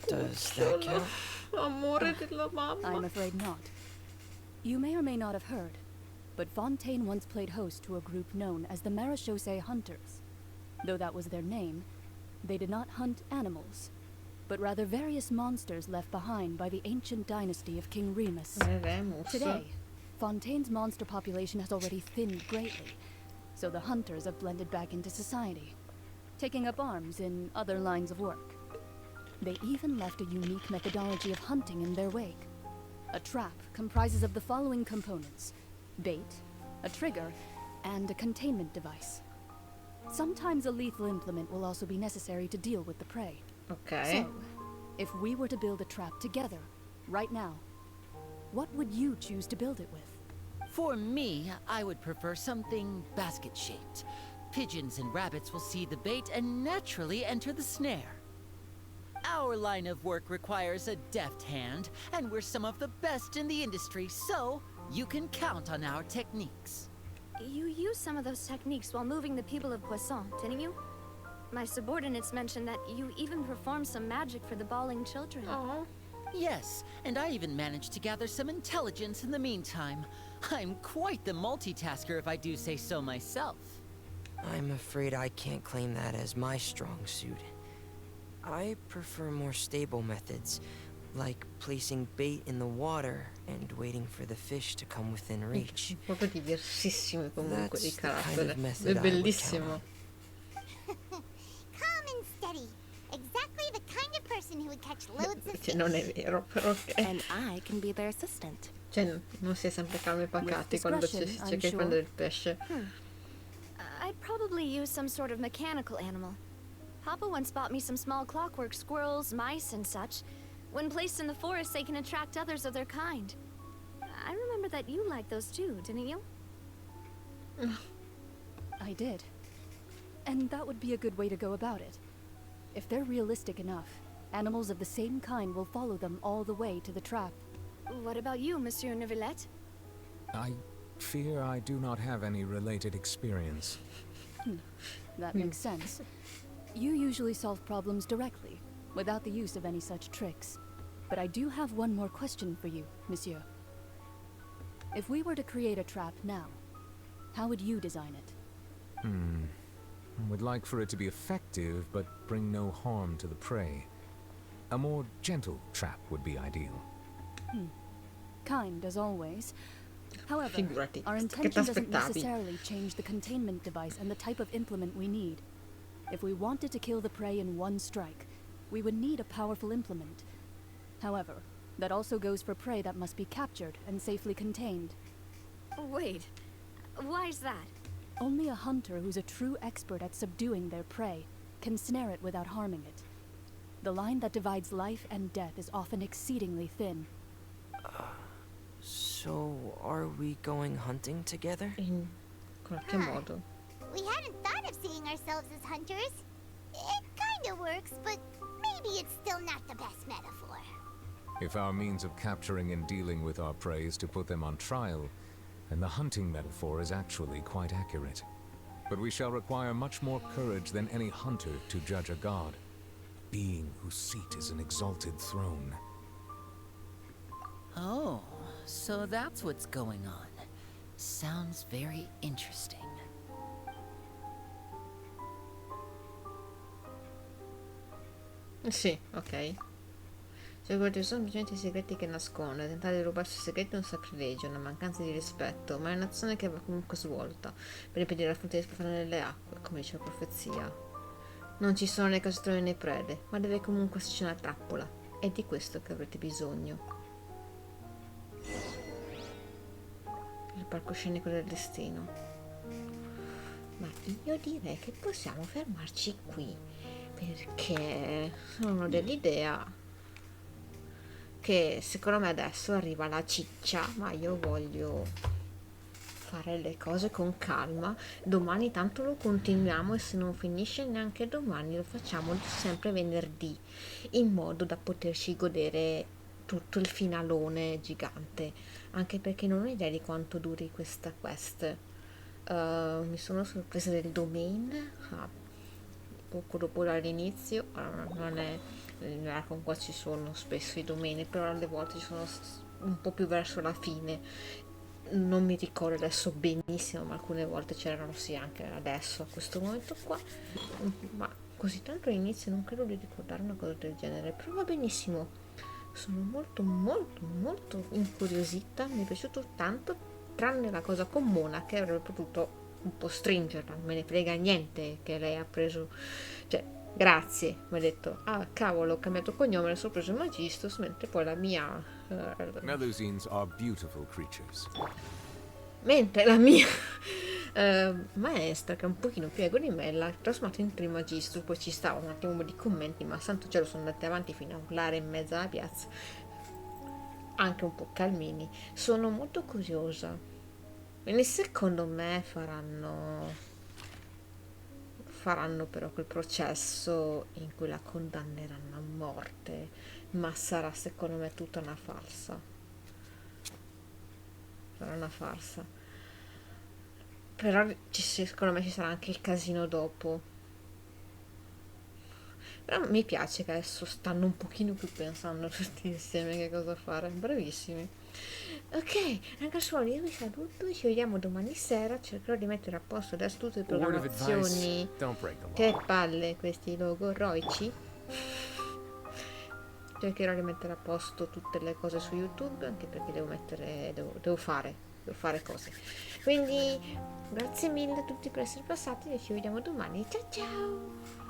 Does that count? Amore della mamma. I'm afraid not. You may or may not have heard, but Fontaine once played host to a group known as the Marechaussee Hunters. Though that was their name, they did not hunt animals, but rather various monsters left behind by the ancient dynasty of King Remus. Today, Fontaine's monster population has already thinned greatly, so the hunters have blended back into society, taking up arms in other lines of work. They even left a unique methodology of hunting in their wake. A trap comprises of the following components: bait, a trigger, and a containment device. Sometimes a lethal implement will also be necessary to deal with the prey. Okay. So, if we were to build a trap together, right now, what would you choose to build it with? For me, I would prefer something basket-shaped. Pigeons and rabbits will see the bait and naturally enter the snare. Our line of work requires a deft hand, and we're some of the best in the industry, so you can count on our techniques. You used some of those techniques while moving the people of Poisson, didn't you? My subordinates mentioned that you even performed some magic for the bawling children. Oh. Yes, and I even managed to gather some intelligence in the meantime. I'm quite the multitasker if I do say so myself. I'm afraid I can't claim that as my strong suit. I prefer more stable methods, like placing bait in the water and waiting for the fish to come within reach. Proprio diversissimo comunque di That's the kind carattere. of method È I would bellissimo. Calm and steady. Exactly the kind of person who would catch loads of Cioè, non è vero, però ok. And I can be their assistant. Cioè, non si è sempre calmi e pacati With quando discretion, cerca I'm di sure. prendere il pesce. I'd probably use some sort of mechanical animal. Papa once bought me some small clockwork squirrels, mice, and such. When placed in the forest, they can attract others of their kind. I remember that you liked those too, didn't you? I did. And that would be a good way to go about it. If they're realistic enough, animals of the same kind will follow them all the way to the trap. What about you, Monsieur Neuvillette? I fear I do not have any related experience. That makes sense. You usually solve problems directly, without the use of any such tricks. But I do have one more question for you, Monsieur. If we were to create a trap now, how would you design it? I would like for it to be effective, but bring no harm to the prey. A more gentle trap would be ideal. Kind, as always. However, Figurati, our che intention doesn't t'aspettavi? necessarily change the containment device and the type of implement we need. If we wanted to kill the prey in one strike, we would need a powerful implement. However, that also goes for prey that must be captured and safely contained. Wait, why's that? Only a hunter who's a true expert at subduing their prey can snare it without harming it. The line that divides life and death is often exceedingly thin. So, are we going hunting together? In qualche modo. We hadn't thought of seeing ourselves as hunters. It kinda works, but maybe it's still not the best metaphor. If our means of capturing and dealing with our prey is to put them on trial, then the hunting metaphor is actually quite accurate. But we shall require much more courage than any hunter to judge a god, a being whose seat is an exalted throne. Oh, so that's what's going on. Sounds very interesting. Sì, ok. Cioè, guardi, sono semplicemente i segreti che nasconde. Tentare di rubarsi i segreti è un sacrilegio, una mancanza di rispetto, ma è un'azione che va comunque svolta per impedire la fonte di sprofane nelle acque, come dice la profezia. Non ci sono né castatori né prede, ma deve comunque esserci una trappola. È di questo che avrete bisogno. Il palcoscenico del destino. Ma io direi che possiamo fermarci qui, perché sono dell'idea che secondo me adesso arriva la ciccia, ma io voglio fare le cose con calma. Domani tanto lo continuiamo, e se non finisce neanche domani lo facciamo sempre venerdì, in modo da poterci godere tutto il finalone gigante, anche perché non ho idea di quanto duri questa quest. Mi sono sorpresa del domain poco dopo dall'inizio. Non è nell'Archon Quest ci sono spesso i domain, però alle volte ci sono un po' più verso la fine. Non mi ricordo adesso benissimo, ma alcune volte c'erano, sì, anche adesso a questo momento qua, ma così tanto all'inizio non credo di ricordare una cosa del genere, però va benissimo. Sono molto incuriosita, mi è piaciuto tanto, tranne la cosa con Mona, che avrebbe potuto un po' stringerla. Non me ne frega niente che lei ha preso, cioè grazie, mi ha detto ah cavolo, ho cambiato cognome, l'ho preso il Magistus, mentre poi la mia Melusines are beautiful creatures. mentre la mia maestra, che è un pochino più ego di me, l'ha trasformato in Trimagisto. Poi ci stava un attimo di commenti, ma santo cielo, sono andati avanti fino a urlare in mezzo alla piazza, anche un po' calmini. Sono molto curiosa Quindi secondo me faranno però quel processo in cui la condanneranno a morte, ma sarà secondo me tutta una farsa. Sarà una farsa. Però secondo me ci sarà anche il casino dopo. Però mi piace che adesso stanno un pochino più pensando tutti insieme che cosa fare. Bravissimi. Ok, ragazzuoli, io vi saluto, ci vediamo domani sera. Cercherò di mettere a posto adesso tutte le programmazioni. Che palle questi logoroici. Cercherò di mettere a posto tutte le cose su YouTube, anche perché devo fare cose. Quindi grazie mille a tutti per essere passati e ci vediamo domani. Ciao ciao!